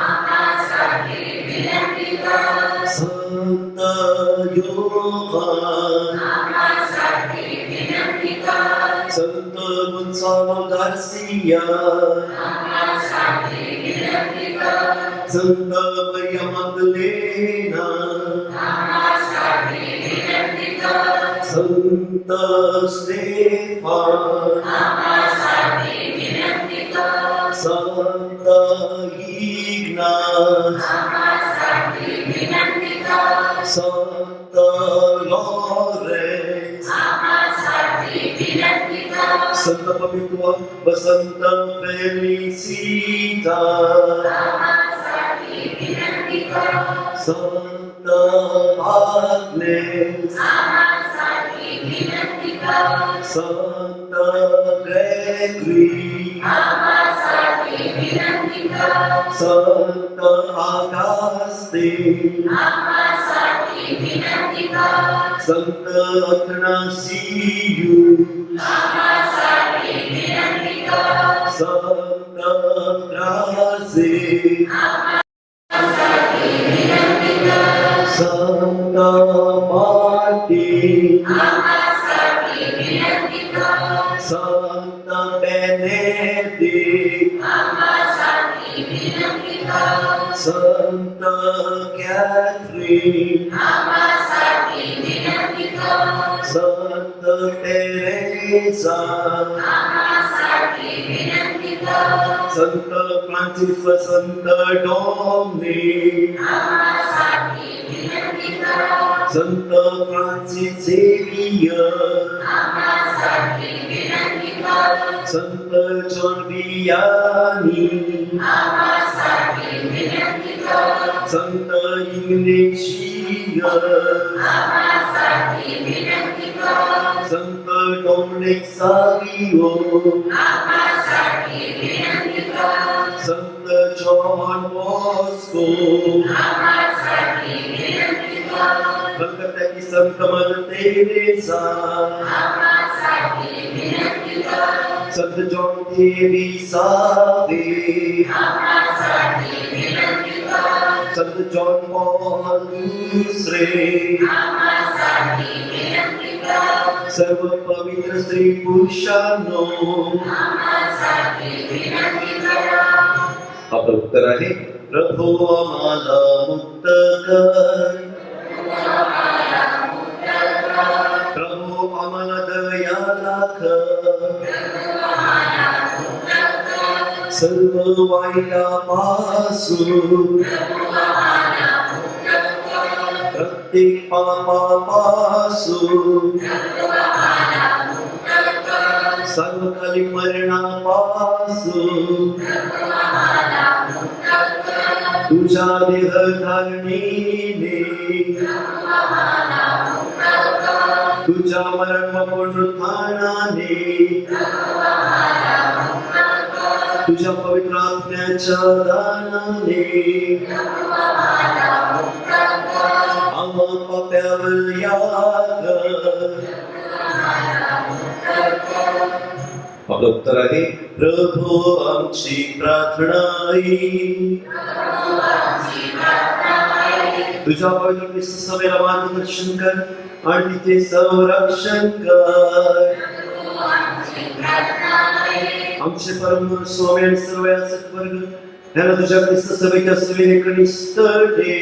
आम्हासाठी विनंती कर संत योहान आम्हासाठी विनंती कर संत गुन्सालो गार्सिया आम्हासाठी विनंती कर संत मरिया मगदलेना आम्हासाठी विनंती कर संत स्टेफान आम्हासाठी विनंती कर संत इग्नास आम्हासाठी विनंती कर संत लॉरेन्स आम्हासाठी विनंती कर संत पवित्र वसंत फेलिसिटा आम्हासाठी विनंती कर संत आग्नेस आम्हासाठी विनंती कर संत ग्रेगरी आम्हासाठी विनंती कर संत आगास्तीन आम्हासाठी विनंती कर संत अथनासियू आम्हासाठी विनंती कर संत ग्राझे आम्हासाठी विनंती कर संत मार्टिन आम्हासाठी विनंती कर संत बेनेडिक्ट आम्हासाठी विनंती कर संत कॅथरीन आम्हासाठी विनंती कर संत टेरेसा आम्हासाठी विनंती कर संत फ्रान्सिस संत डोमिनिक आम्हासाठी विनंती कर संत फ्रान्सिस झेवियर आम्हासाठी विनंती कर संत जॉन वियानी आम्हासाठी विनंती कर संत इग्नेशियस आम्हासाठी विनंती कर संत डोमिनिक सावियो आम्हासाठी विनंती कर संत जॉन बॉस्को आम्हासाठी विनंती कर कलकत्ता की संत मदर तेरेसा आम्हासाठी विनंती कर संत जॉन देवी सावे आम्हासाठी विनंती कर संत जॉन पॉल दुसरे आम्हासाठी विनंती कर सर्व पवित्र स्त्री पुरुषांनो आम्हासाठी विनंती कर आपलं उत्तर आहे प्रभू आम्हाला मुक्त कर प्रभू आम्हाला दया दाखव सर्व वाईटापासून प्रत्येक पापापासून सर्वकालिक मरणापासून तुझ्या देहधारणीने तुझ्या मरण व पुनरुत्थानाने तुझ्या पवित्र आत्म्याच्या दानाने आम्हा पाप्यावर याद आपलं उत्तर आहे प्रभू आमची प्रार्थना ऐक. तुझ्या पवित्र ख्रिस्त सभेला मार्गदर्शन कर आणि तिचे संरक्षण कर. आमचे परम स्वामी आणि सर्व याचक वर्ग यांना तुझ्या ख्रिस्त सभेच्या सेवेने कनिष्ठ दे.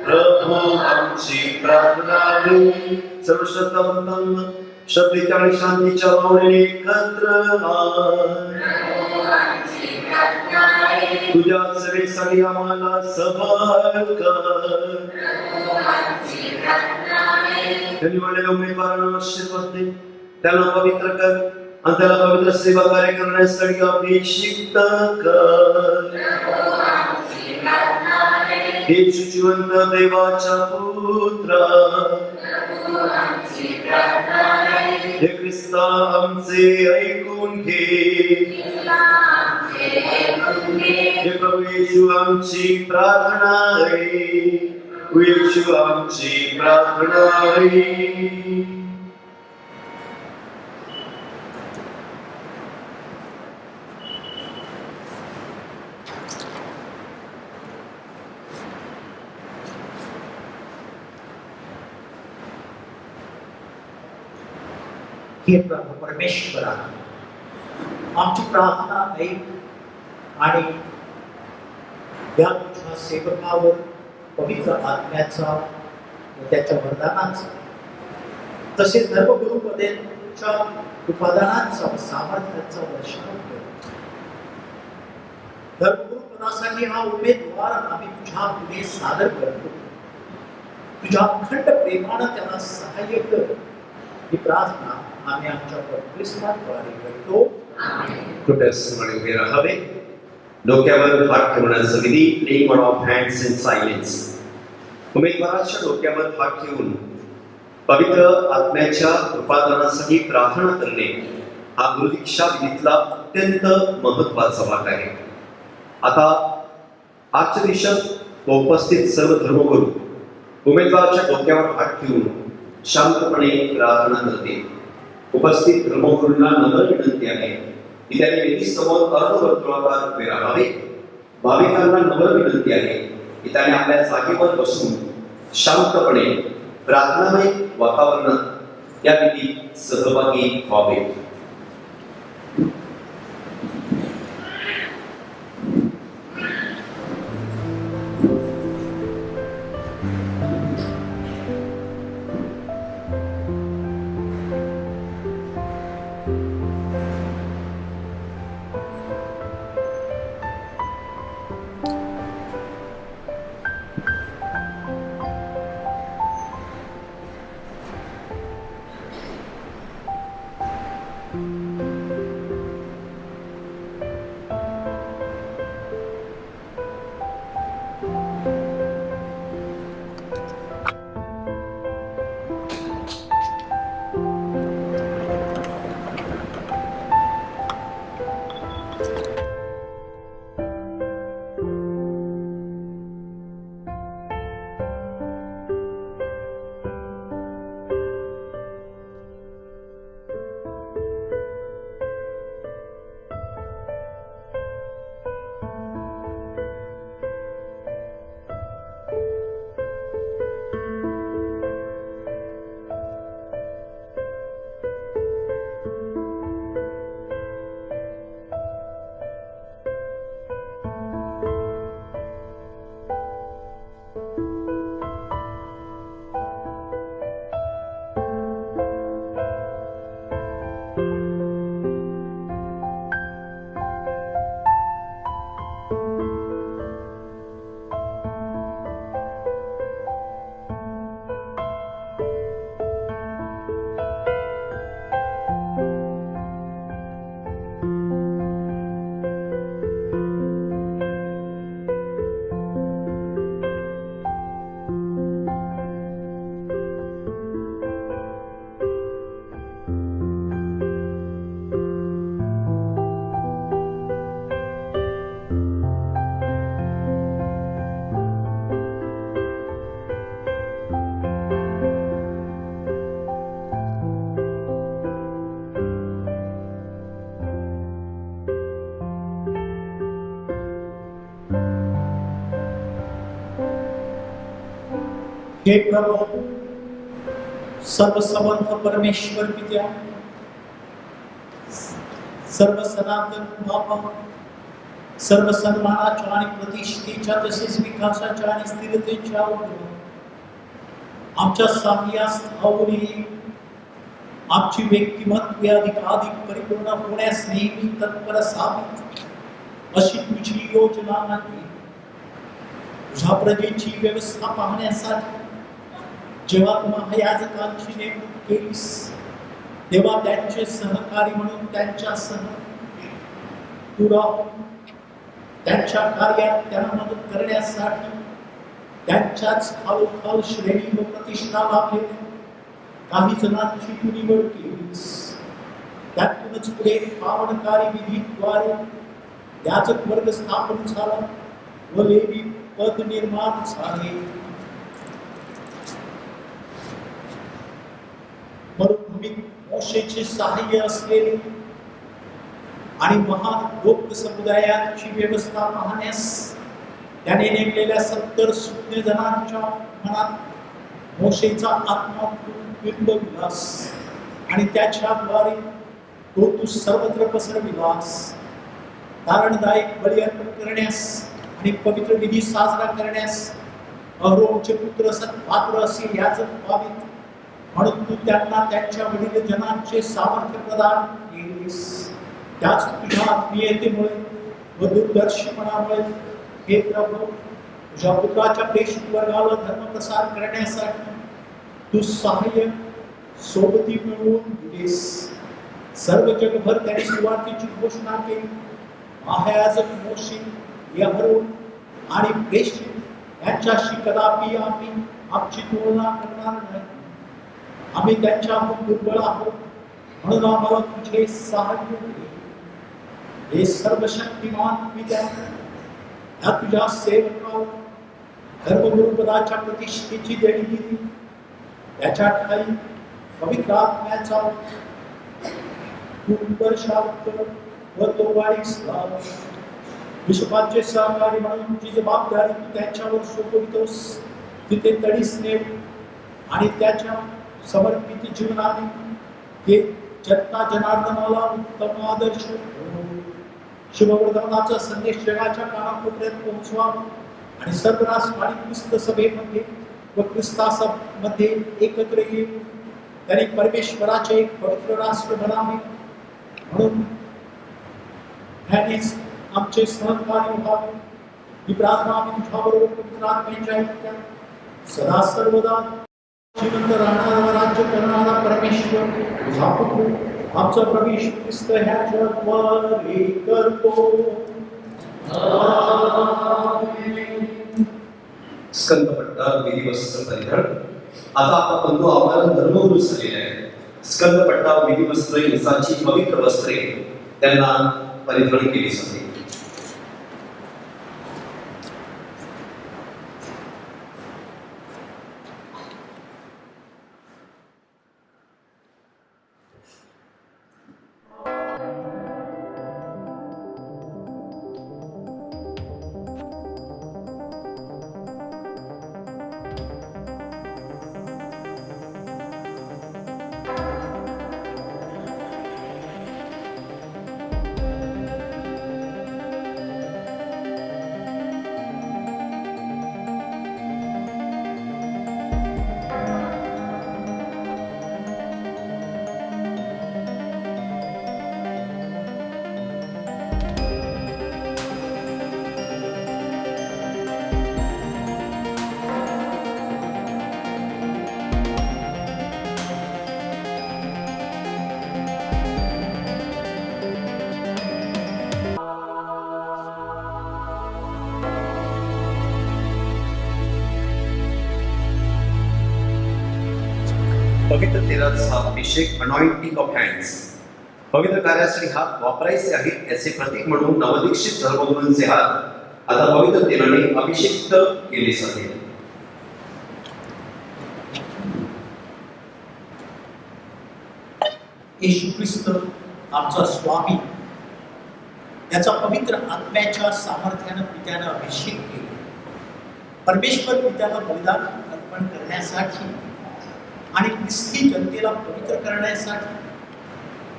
प्रभू आमची प्रार्थना ऐक. सर्व श्रद्धावंतांना श्रद्धेच्या आणि शांतीच्या भावनेने एकत्र आण. तुझ्या सेवेसाठी आम्हाला सबल कर. त्यांनी वाढलेल्या उमेदवारांना आशीर्वाद दे. त्याला पवित्र कर आणि त्याला पवित्र सेवा कार्य करण्यासाठी अपेक्षित कर. हे जिवंत देवाच्या पुत्रा, हे ख्रिस्ता आमचे ऐकून घे. हे प्रभू येशू आमची प्रार्थना आहे. येशू आमची प्रार्थना आहे. हे प्रभू परमेश्वरा, आमची प्रार्थना ऐक आणि या तुझ्या सेवकावर पवित्र आत्म्याचा व त्याच्या वरदानाचा तसेच धर्मगुरुपदेच्या उपादानांचा व सामर्थ्याचा वर्षाव कर. धर्मगुरुपदासाठी हा उमेदवार आम्ही तुझ्या पुढे सादर करतो. तुझ्या अखंड प्रेमानं त्याला सहाय्य कर ही प्रार्थना आम्ही आमच्या ख्रिस्ताद्वारे करतो. कुटुंबामध्ये उभे राहावे. डोक्यावर हात ठेवण्याचा विधी, laying on of hands in silence. उमेदवाराच्या डोक्यावर हात ठेवून पवित्र आत्म्याच्या उपादानासाठी प्रार्थना करणे हा गुरुदीक्षा विधीतला अत्यंत महत्वाचा भाग आहे. आता आर्चबिशप व उपस्थित सर्व धर्मगुरू उमेदवाराच्या डोक्यावर हात ठेवून शांतपणे प्रार्थना करते. उपस्थित धर्मगुरूंना नम्र विनंती आहे की त्यांनी वेदीसमोर अर्धवर्तुळाकार उभे राहावे. भाविकांना नम्र विनंती आहे की त्यांनी आपल्या जागेवर बसून शांतपणे प्रार्थनामय वातावरणात या विधीत सहभागी व्हावे. हे प्रभु सर्वसमर्थ परमेश्वर पित्या, सर्व सनातन बाबा, सर्व सन्मानाच्या आणि प्रतिष्ठेच्या तसेच विकासाच्या आणि स्थिरतेच्या आमच्या साम्यास आवडी आमची व्यक्तिमत्व अधिकाधिक परिपूर्ण होण्यास नेहमी तत्पर असावी अशी तुझी योजना आहे. तुझ्या प्रजेची व्यवस्था पाहण्यासाठी जेव्हा तू महायाजकांची नेमणूक केलीस तेव्हा त्यांचे सहकारी म्हणून त्यांच्यासह तू राहून त्यांच्या कार्यात त्यांना मदत करण्यासाठी त्यांच्याच खालोखाल श्रेणी व प्रतिष्ठा लाभलेल्या काही जणांची तू निवड केलीस. त्यातूनच पुढे पावनकारी विधीद्वारे याजक वर्ग स्थापन झाला व लेवी पद निर्माण झाले. मरुभूमीत मोशेचे सहाय्य असलेले आणि महान लोक समुदायाची व्यवस्था पाहण्यास त्याने नेमलेल्या 70 सुज्ञ जणांच्या मनात मोशेचा आत्मा बिंबविलास आणि त्याच्याद्वारे तो सर्वत्र पसरविलास. तारणदायक बळी अर्पण करण्यास आणि पवित्र विधी साजरा करण्यास अहरोनचे पुत्र सत्पात्र असे याजक व्हावेत म्हणून तू त्यांना त्यांच्या वडील जनांचे सामर्थ्य प्रदान केलेस. त्याच तुझ्या आत्मीयतेमुळे व दूरदर्शीपणामुळे हे प्रभू तुझ्या पुत्राच्या प्रेषित वर्गाला धर्म प्रसार करण्यासाठी तू सहाय्य सोबती मिळवून दिलेस. सर्व जगभर त्याने सुवार्तेची घोषणा केली. महायाजक मोशे, अहरोन आणि प्रेषित यांच्याशी कदापि आम्ही आमची तुलना करणार नाही. आम्ही त्यांच्याहून दुर्बळ आहोत म्हणून आम्हाला तुझे सहाय्य दे. हे सर्वशक्तिमान पित्या, ह्या तुझ्या सेवकाला धर्मगुरुपदाच्या प्रतिष्ठेची देणी दिली. त्याच्या ठाई पवित्र आत्म्याचा वर्षावत व तो वाढीस लाव. विश्वाचे सहकारी म्हणून तुझी जबाबदारी तू त्यांच्यावर सोपवितोस तिथे तडीस नेव आणि त्याच्या समर्पित जीवनाने ते जनता जनार्दनाला उत्तम आदर्श शुभवर्धमानाचा संदेश जगाच्या कानाकोपऱ्यात पोहोचवावा आणि सर्व राष्ट्रवादी ख्रिस्त सभेमध्ये व ख्रिस्तामध्ये एकत्र येऊन त्यांनी परमेश्वराचे एक पवित्र राष्ट्र बनावे म्हणून ह्यानेच आमचे सहकार्य व्हावे. ही प्रार्थना आम्ही तुझ्याबरोबर पवित्र आत्म्याच्या ऐक्यात सदा सर्वदा जिवंत राहणारा राज्य करणारा परमेश्वर तुझा पुत्र आमचा प्रभू येशू ख्रिस्त ह्याच्याद्वारे करतो. स्कंदपट्टा विधी वस्त्र परिधान. आता आपला बंधू आम्हाला धर्मगुरू झालेले आहे. स्कंदपट्टा विधी वस्त्र इंसाची पवित्र वस्त्रे त्यांना परिधान केली जाते. पवित्र तेलाचा अभिषेक अनॉइंटिंग ऑफ हँड्स. पवित्र कार्यासाठी हात वापरायचे आहेत याचे प्रतीक म्हणून नवदीक्षित धर्मगुरूंचे हात आता पवित्र तेलाने अभिषेक्त केले जाते. येशू ख्रिस्त आमचा स्वामी याचा पवित्र आत्म्याच्या सामर्थ्यानं पित्यानं अभिषेक केला. परमेश्वर पित्याला बलिदान अर्पण करण्यासाठी आणि ख्रिस्ती जनतेला पवित्र करण्यासाठी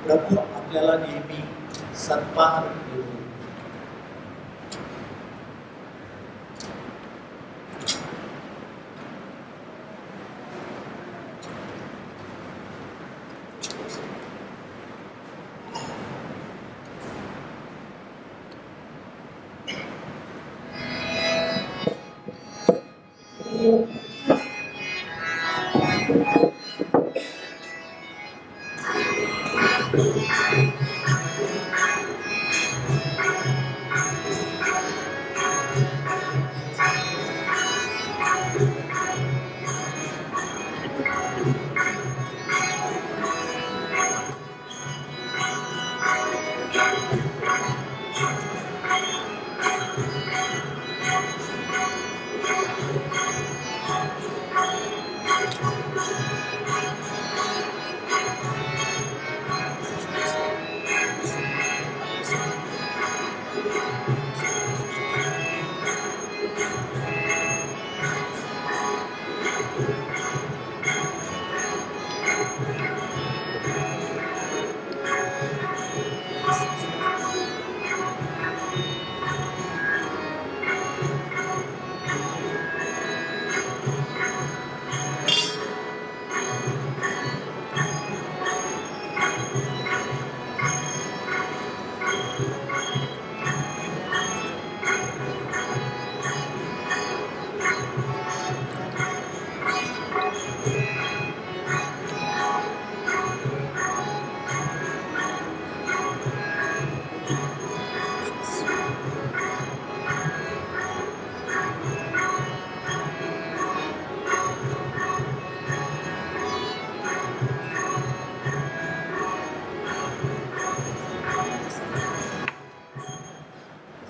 प्रभू आपल्याला नेहमी सत्पात्र ठेवतो.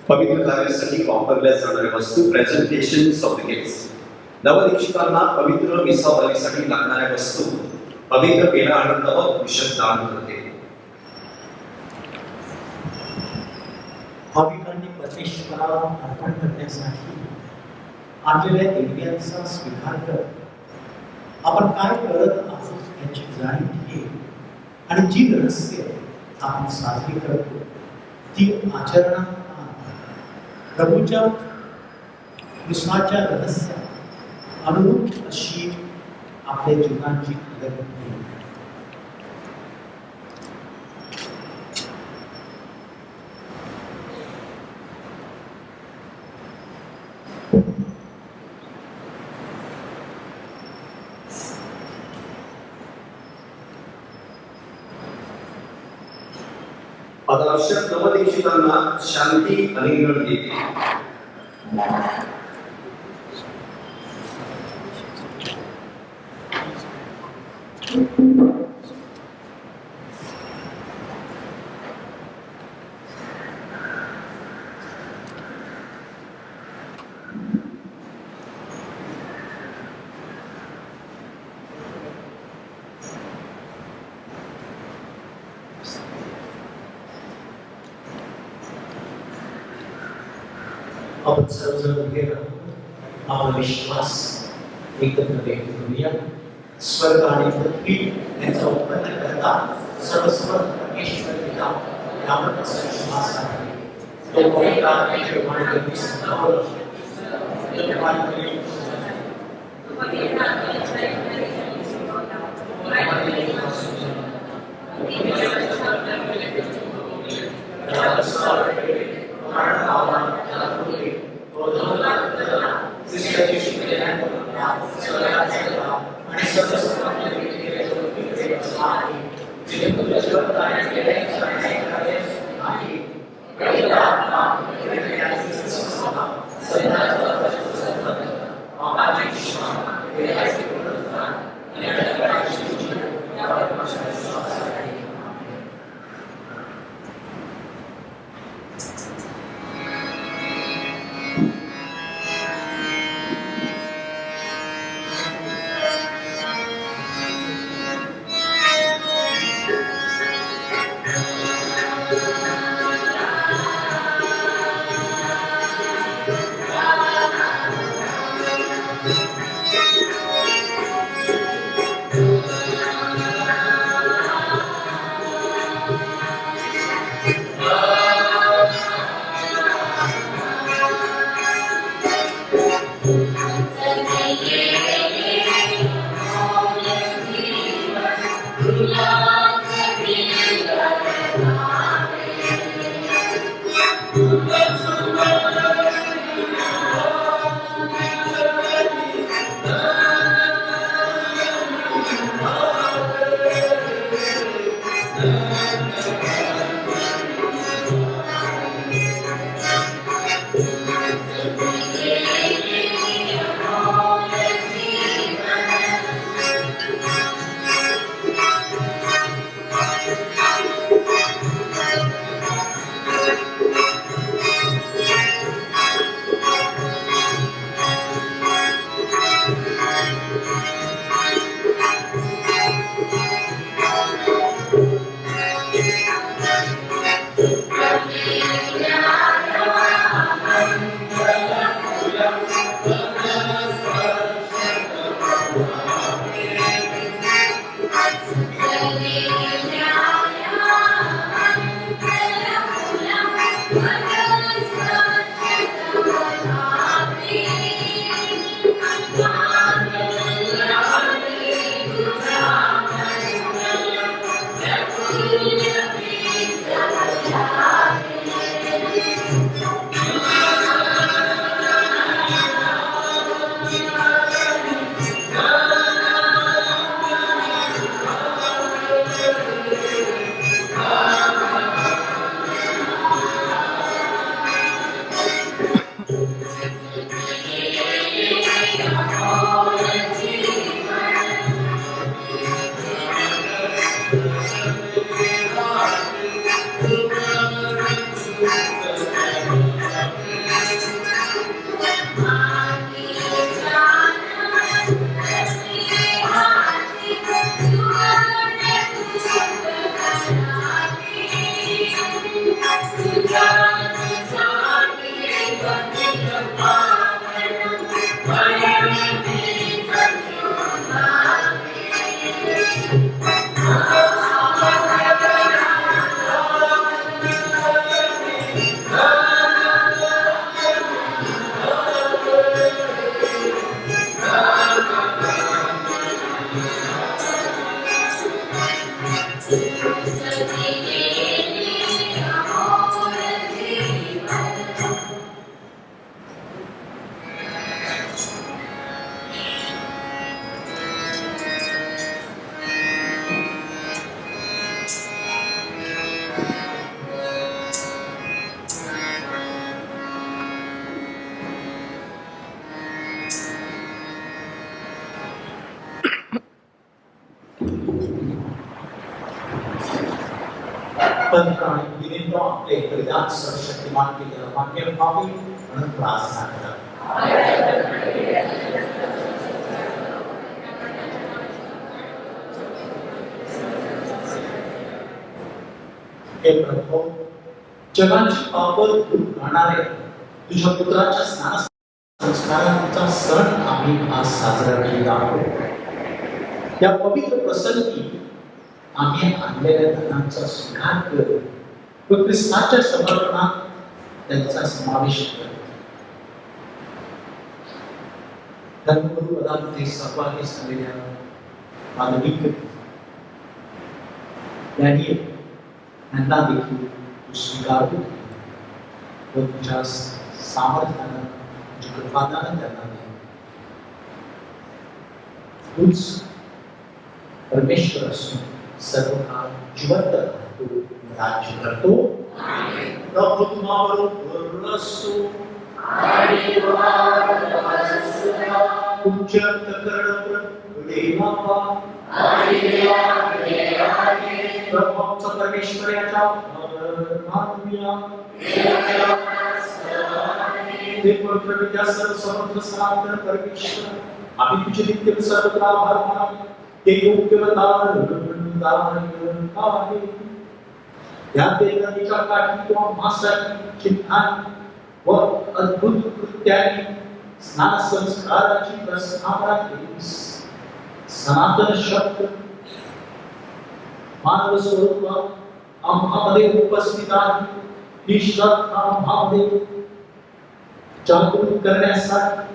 पवित्र कार्यासाठी वापरल्या जाणाऱ्या वस्तू प्रेझेंटेशन ऑफ द गिफ्ट्स. नवदीक्षितांना पवित्र मिसावलीसाठी लागणाऱ्या वस्तू पवित्र पेढा आणि तवक विशद दान करते. भाविकांनी परमेश्वराला अर्पण करण्यासाठी आणलेल्या देणग्यांचा स्वीकार करत आपण काय करत आहोत याची जाणीव घेत आणि जी रहस्य आपण साजरी करतो ती आचरणात प्रभूच्या विश्वाच्या रहस्यात अनुरूप अशी आपल्या जीवनाची प्रगती. आता अशा नवदीक्षितांना शांती अलिंगन देते. आपण सर्वजण उभे राहून आपला विश्वास एकत्र व्यक्त करूया. स्वर्ग आणि पृथ्वी यांचा उत्पन्न करता सर्वस्व परमेश्वर पिता यावर असा विश्वास आहे. तो पवित्र आत्म्याच्या रूपाने संतावला. Amen. आपण विनित आपले परिधान सर्वशक्तिमान केलेला वाक्य पावी म्हणून प्रार्थना करा. हे प्रभू, जगाची पाप दूर करणारे तुझ्या पुत्राच्या स्नान संस्कारांचा सण आम्ही आज साजरा केला आहोत. या पवित्र प्रसंगी आम्ही आणलेल्या दानांचा स्वीकार करू व ख्रिस्ताच्या समर्पणात त्यांचा समावेश करू. धर्मगुरू पदामध्ये सहभागी झालेल्या मानविक यांना देखील तू स्वीकार व तुझ्या सामर्थ्यानं तुझ्या कृपादानं त्यांना दे. तूच परमेश्वर असून सर्व काळ जिवंत राहतो, राज्य करतो. प्रभू तुम्हाबरोबर असो. तुमच्या अंतःकरणावर देवावा प्रभूचा परमेश्वर याचा मानूया. ते पवित्र विद्या सर्व समर्थ सनातन परमेश्वर, आम्ही तुझे नित्य सर्वत्र आभार मानतो. ते योग्य आहे. या देवाच्या काठी किंवा मासाची चिन्हांनी व अद्भुत कृत्याने स्नान संस्काराची प्रस्थापना केलीस. सनातन शब्द मानव स्वरूपात आम्हामध्ये उपस्थित आहे. ही श्रद्धा आम्हामध्ये जागृत करण्यासाठी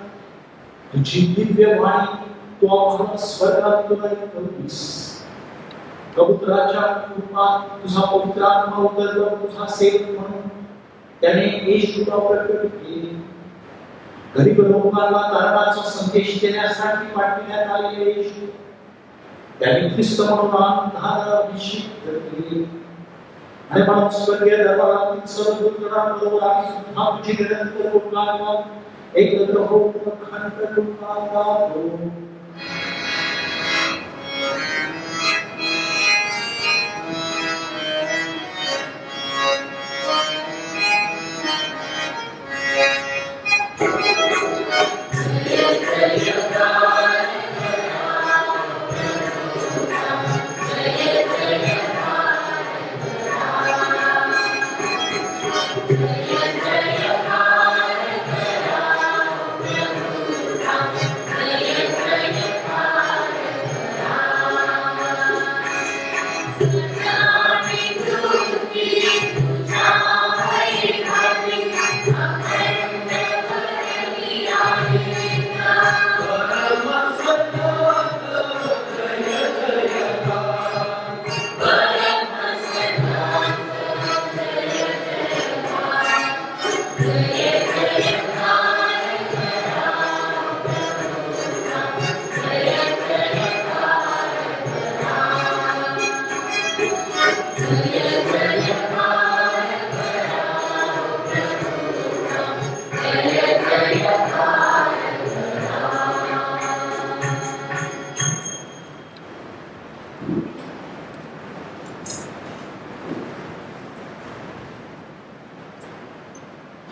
तुझी दिव्य वाणी तू आम्हाला स्वर्गात करतोस. पवित्राच्या रूपात तुझा पवित्र आत्मा उतरला. तुझा सेवक म्हणून त्याने येशूला प्रकट केले. गरीब लोकांना तारणाचा संदेश देण्यासाठी पाठविण्यात आलेले येशू त्याने ख्रिस्त म्हणून अंधाराभिषेक केले. आणि म्हणून स्वर्गीय दरबारातील सर्व दूतगणांबरोबर आम्ही सुद्धा तुझी निरंतर गुणगान एकत्र होऊन अखंड गुणगान गातो.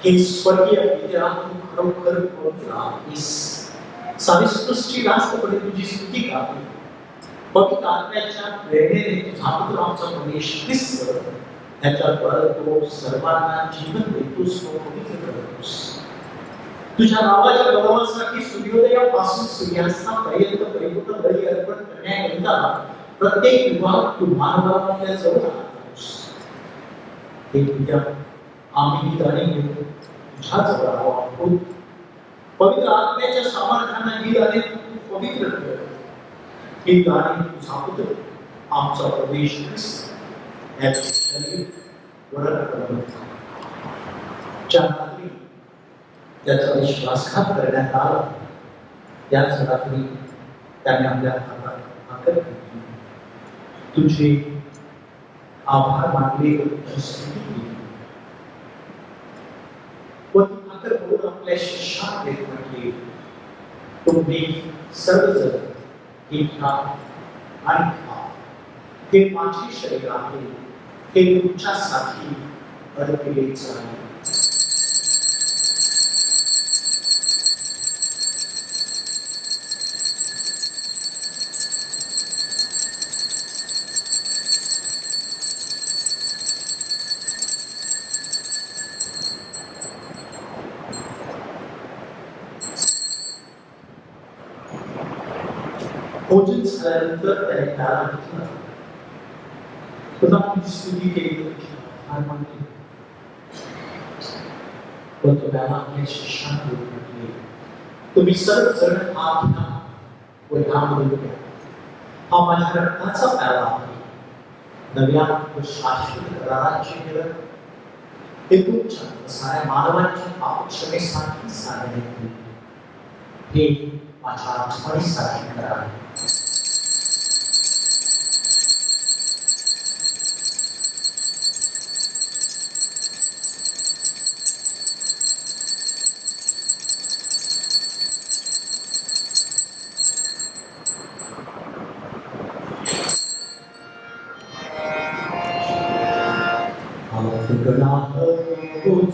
हे स्वर्गीय पित्या, तू खरोखर पवित्र आहेस. साविस्कृष्टी रास्तपणे तुझी स्तुती करावी. पवित्र आत्म्याच्या प्रेरणेने तुझा पुत्र आमचा प्रवेश ख्रिस्त त्याच्याद्वारे तो सर्वांना जीवन देतोस व पवित्र करतोस. तुझ्या नावाच्या गौरवासाठी सूर्योदयापासून सूर्यास्तापर्यंत परिपूर्ण बळी अर्पण करण्याकरिता प्रत्येक विभाग तू मानवाच्या जवळ आणतोस. हे पित्या, आम्ही ही गाणी घेऊन तुझ्या जवळ आहोत. पवित्र आत्म्याच्या सामर्थ्याने ही गाणी तू पवित्र कर. ही गाणी तुझा पुत्र आमचा प्रवेश ख्रिस्त ज्या रात्री त्याचा विश्वासघात करण्यात आला त्याच रात्री त्याने आपल्या हातात भाकर घेतली, तुझे आभार मानले व तुझी स्तुती केली व ती भाकर बघून आपल्या शिष्याने म्हटले, तुम्ही सर्वजण हे खा आणि खा, हे माझे शरीर आहे हे तुमच्यासाठी अर्पलेच आहे. भोजन झाल्यानंतर त्याने त्याला म्हटलं, तुला तुझी स्तुती केली तुझी आभार मानले. पण तो त्याला आपल्या शिष्याला म्हटले, तुम्ही सर्वजण हा घ्या व यामध्ये प्या. हा माझ्या रक्ताचा प्याला आहे, नव्या व शाश्वत कराराचे निरण. हे तुमच्या व साऱ्या मानवांच्या पापक्षमेसाठी साधण्यात येईल. हे माझ्या आठवणीसाठी करा.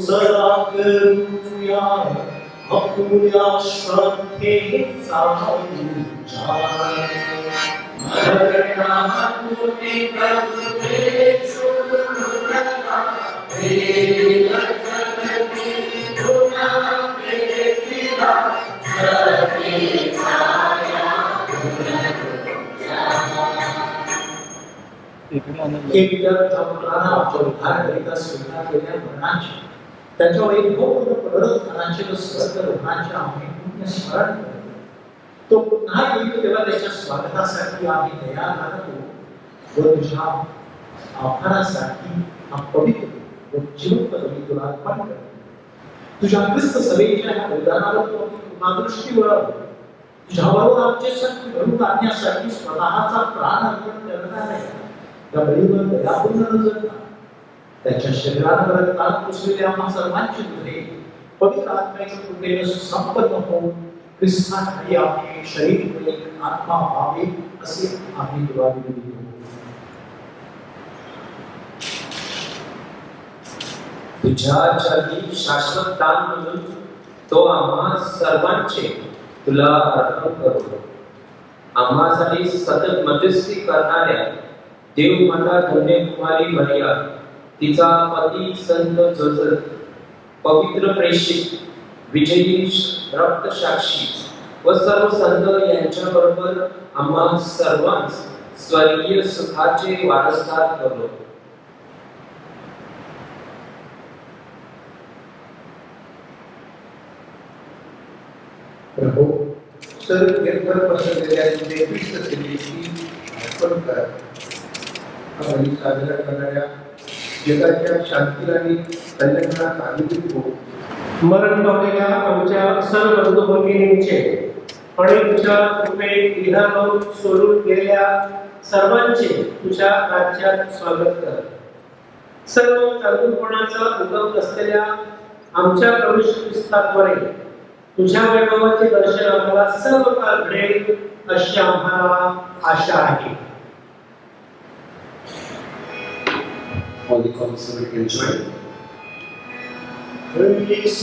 चला करूया अपुऱ्या श्रद्धेचा उजाड. मरणातून प्रभुते सोडूया, हे जगती पुन्हा भेटीला जगीचा या त्यांच्या वैभवपूर्ण पुनरुत्थानाचे व स्वर्गलोकांचे आम्ही पुण्य स्मरण करतो. तो पुन्हा येईल तेव्हा त्याच्या स्वागतासाठी आम्ही तयार राहतो व तुझ्या आभारासाठी हा पवित्र व जिवंत बली तुला अर्पण करतो. तुझ्या ख्रिस्त सभेच्या ह्या बलिदानाला तू आपली कृपादृष्टी वळव. तुझ्याबरोबर आमचे सत्य घडून आणण्यासाठी स्वतःचा प्राण अर्पण करणार आहे. त्या बळीवर दयापूर्ण नजर टाक. त्याच्या शरीरावर रक्तात पुसलेल्या आम्हा सर्वांची हृदये पवित्र आत्म्याच्या कृपेने संपन्न होऊन ख्रिस्तासाठी आपले शरीर व एक आत्मा व्हावे असे आम्ही तुला विनंती करू. तुझ्या जागी शाश्वत दान म्हणून तो आम्हा सर्वांचे तुला अर्पण करतो. आम्हासाठी सतत मध्यस्थी करणाऱ्या देवमाता धन्य कुमारी मरिया, तिचा पती संत जोसेफ, पवित्र प्रेषित, विजयी रक्तसाक्षी व सर्व संत यांच्या बरोबर आम्हा सर्वांस स्वर्गीय सुखाचे वारसदार करो. प्रभू, सर्व निर्भर पसरलेल्या देवीची सेवेची अर्पण करा. बळी साजरा करणाऱ्या जगाच्या शांती आणि कल्याणाला कारणीभूत हो. मरण पावलेल्या आमच्या सर्व बंधू भगिनींचे आणि तुझ्या कृपेत इहलोक सोडून गेलेल्या सर्वांचे तुझ्या राज्यात स्वागत कर. सर्व चांगुलपणाचा उगम असलेल्या आमच्या प्रभू ख्रिस्ताद्वारे तुझ्या वैभवाचे दर्शन आम्हाला सर्व काळ घडेल अशी आम्हाला आशा आहे. All the council can join. Praise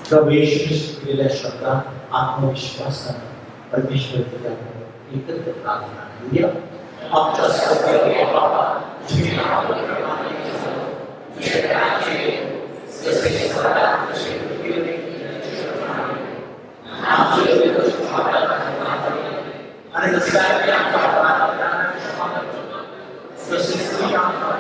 प्रवेश केलेल्या शब्दात आत्मविश्वासाने परमेश्वर एकत्र प्रार्थना करूया. आमच्या स्वर्गीय बाबा, तुझे नाव प्रमाणे तुझे राज्य जसे स्वर्गात तसे पृथ्वीवर आमचे रोज खाण्याला आणि जसे आमच्या अपराधांना क्षमा कर, तसेच तू आमच्या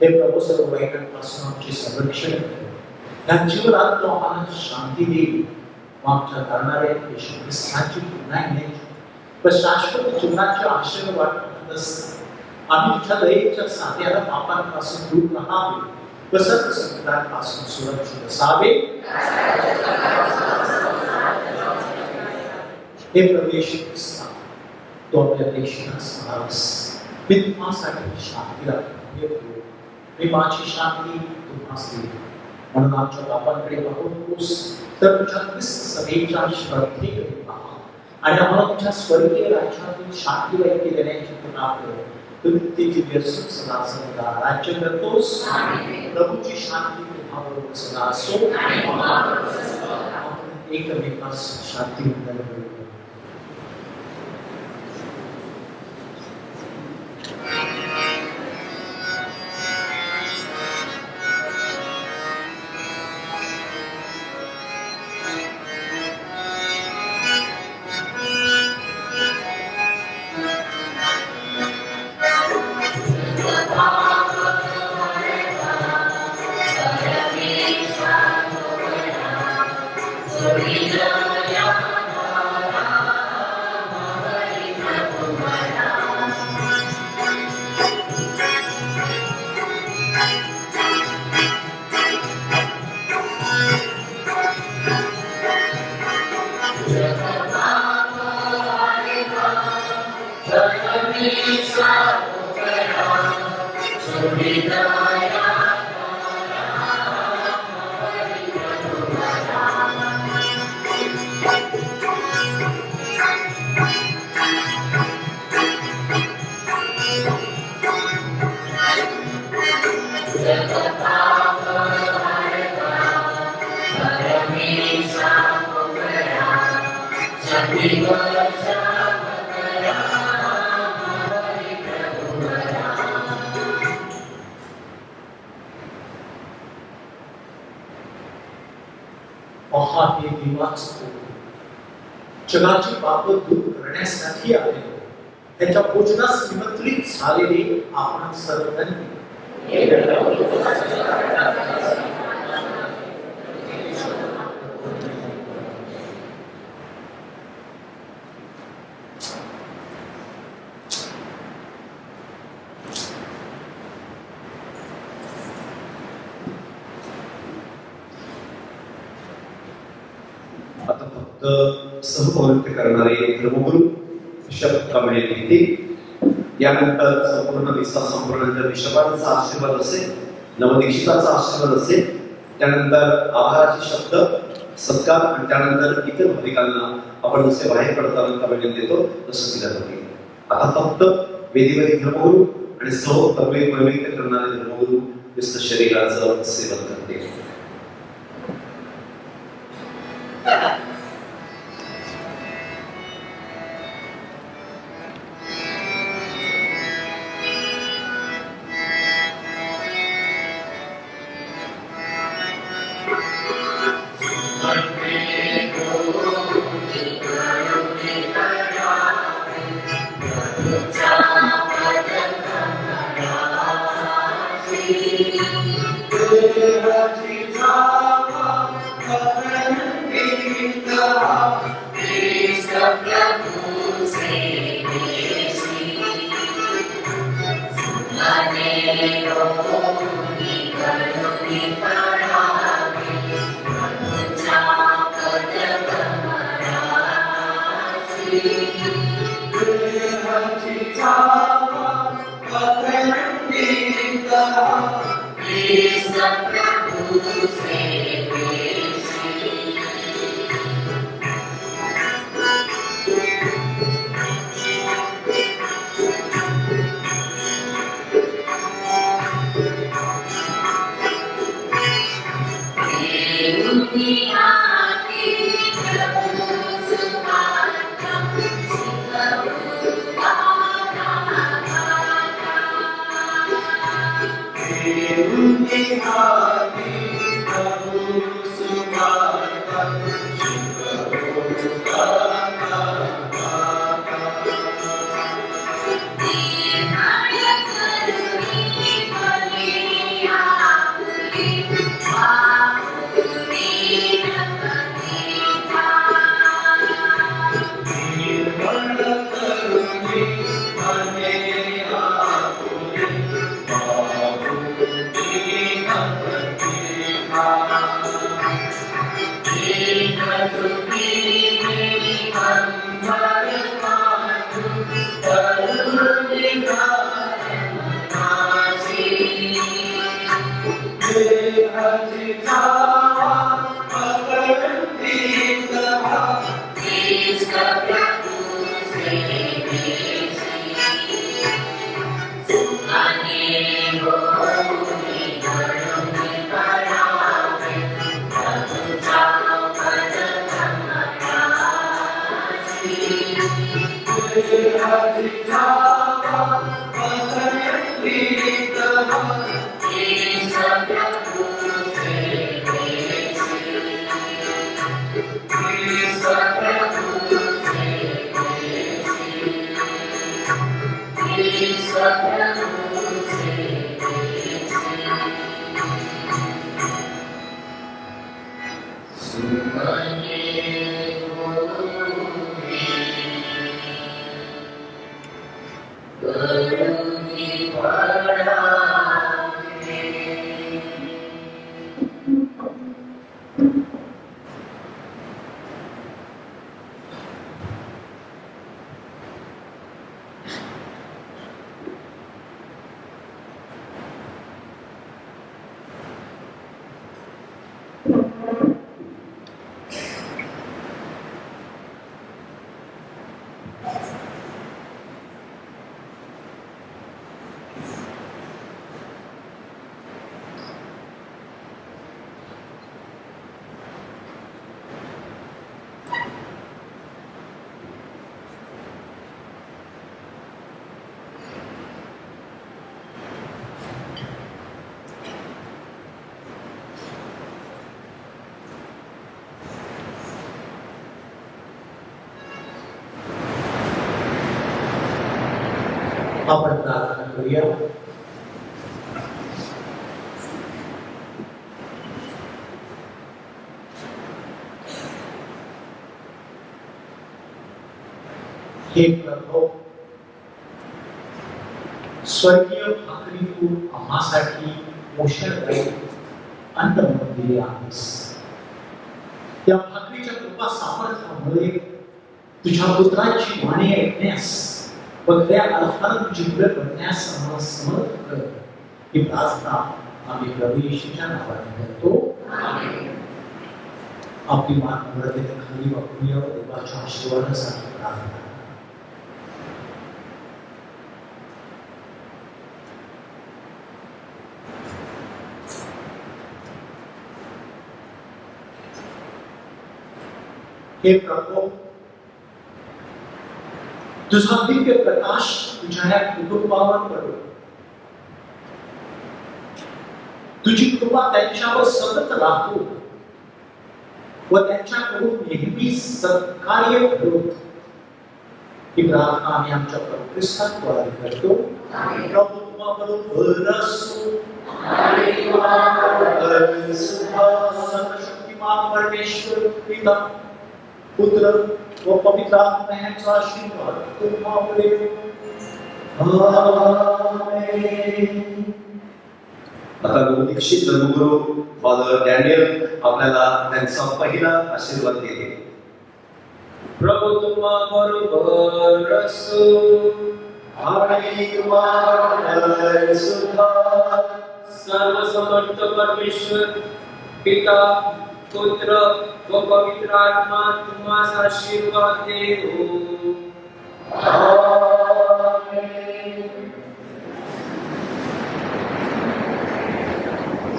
हे प्रभू सर्व वाईटांपासून आमचे संरक्षण कर. या जीवनात तो आम्हाला शांती देईल. आमच्या करणाऱ्या येशू ख्रिस्ताची पुन्हा येण्याची व शाश्वत जीवनाची आशेने वाट पाहत असताना आम्ही तुझ्या दयेच्या साथीला पापांपासून दूर राहावे व सर्व संकटांपासून सुरक्षित असावे. हे प्रभू येशू ख्रिस्ता, तो आपल्या देशाला सांभाळस. मी तुम्हासाठी शांतीला येतो. मी माझी शांती तुम्हास देतो. म्हणून आमच्या पापांकडे पाहू नकोस, तर तुझ्या ख्रिस्त सभेच्या श्रद्धेकडे पहा आणि आम्हाला तुझ्या स्वर्गीय राज्यातील शांती वैद्य देण्याची कृपा कर. तू नित्यची व्यसन सदा सर्वदा राज्य करतोस. प्रभूची शांती तुम्हाबरोबर सदा असो. आपण एकमेकास शांती वंदन करू. हे देवाचं जगाची पाप दूर करण्यासाठी आले. त्याच्या भोजनास निमंत्रित झालेले आपण सर्वजण आता फक्त सहपौरत्य करणारे धर्मगुरू शब्द कामळे येतील. यानंतर संपूर्ण विश्वास संपूर्ण विश्वाचा आशीर्वाद असेल, नवदीक्षिताचा आशीर्वाद असेल, त्यानंतर आभाराचे शब्द, सत्कार आणि त्यानंतर इतर भाविकांना आपण जसे बाहेर पडताना कामळे देतो तसं दिलं जाते. आता फक्त वेदीवरील धर्मगुरू आणि सहपौरत्य करणारे धर्मगुरू ख्रिस्त शरीराचं सेवन करते. आपण प्रार्थना करूया. हे प्रभू, स्वर्गीय भाकरी तू आम्हासाठी पोषणदायी अन्न म्हणून दिले आहेस. त्या भाकरीच्या कृपा सामर्थ्यामुळे तुझ्या पुत्राची वाणी ऐकण्यास व त्या अर्थानं तुझी मुलं बनण्यास आम्हाला समर्थ कर. ही प्रार्थना आम्ही प्रभू येशूच्या नावाने करतो. आपली मान नम्रतेने खाली वाकूया व देवाच्या आशीर्वादासाठी प्रार्थना. हे प्रभू, तुझा दिव्य प्रकाश तुझ्या या कुटुंबावर पडो. तुझी कृपा त्यांच्यावर सतत राहतो व त्यांच्याकडून नेहमी सत्कार्य घडो. ही प्रार्थना आम्ही आमच्या प्रभू ख्रिस्ताद्वारे करतो. प्रभू तुम्हाबरोबर असो. सर्वशक्तिमान परमेश्वर पिता, पुत्र व पवित्र आत्मा यांचा आशीर्वाद तुम्हावर येवो. आमेन. आता नवदीक्षित धर्मगुरू फादर डॅनियल आपल्याला त्यांचा पहिला आशीर्वाद देते. प्रभू तुम्हाबरोबर असो. आणि तुम्हाबरोबर सुद्धा. सर्वसमर्थ परमेश्वर पिता, पुत्र व पवित्र आत्मा तुम्हास आशीर्वाद देवो.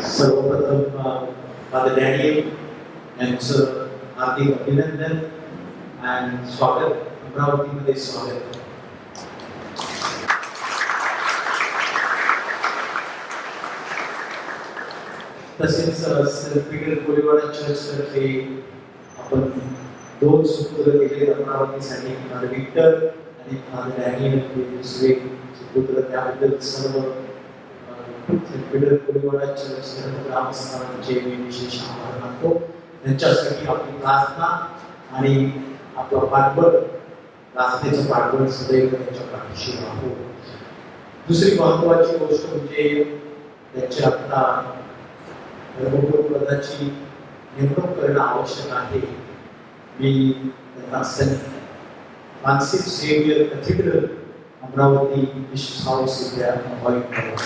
सर्वप्रथम फादर डॅनियल यांचं हार्दिक अभिनंदन आणि स्वागत. अमरावतीमध्ये स्वागत. तसेच सेंट पीटर कोळीवाडा चर्चतर्फे आपण 2 सुपुत्र केले अमरावतीसाठी. फादर विक्टर आणि फादर डॅनियल हे दुसरे सुपुत्र. त्याबद्दल सर्व सेंट पीटर कोळीवाडा चर्च ग्रामस्थांचे मी विशेष आभार मानतो. त्यांच्यासाठी आपली प्रार्थना आणि आपला पाठबळ, प्रार्थनेचं पाठबळ सदैव त्यांच्या पाठीशी राहू. दुसरी महत्वाची गोष्ट म्हणजे त्यांची आता धर्मगुरुपदाची नेमणूक करणं आवश्यक आहे. मी त्यांना saint Francis Xavier cathedral Amravati bishop's house इथे अपॉइंट करतो.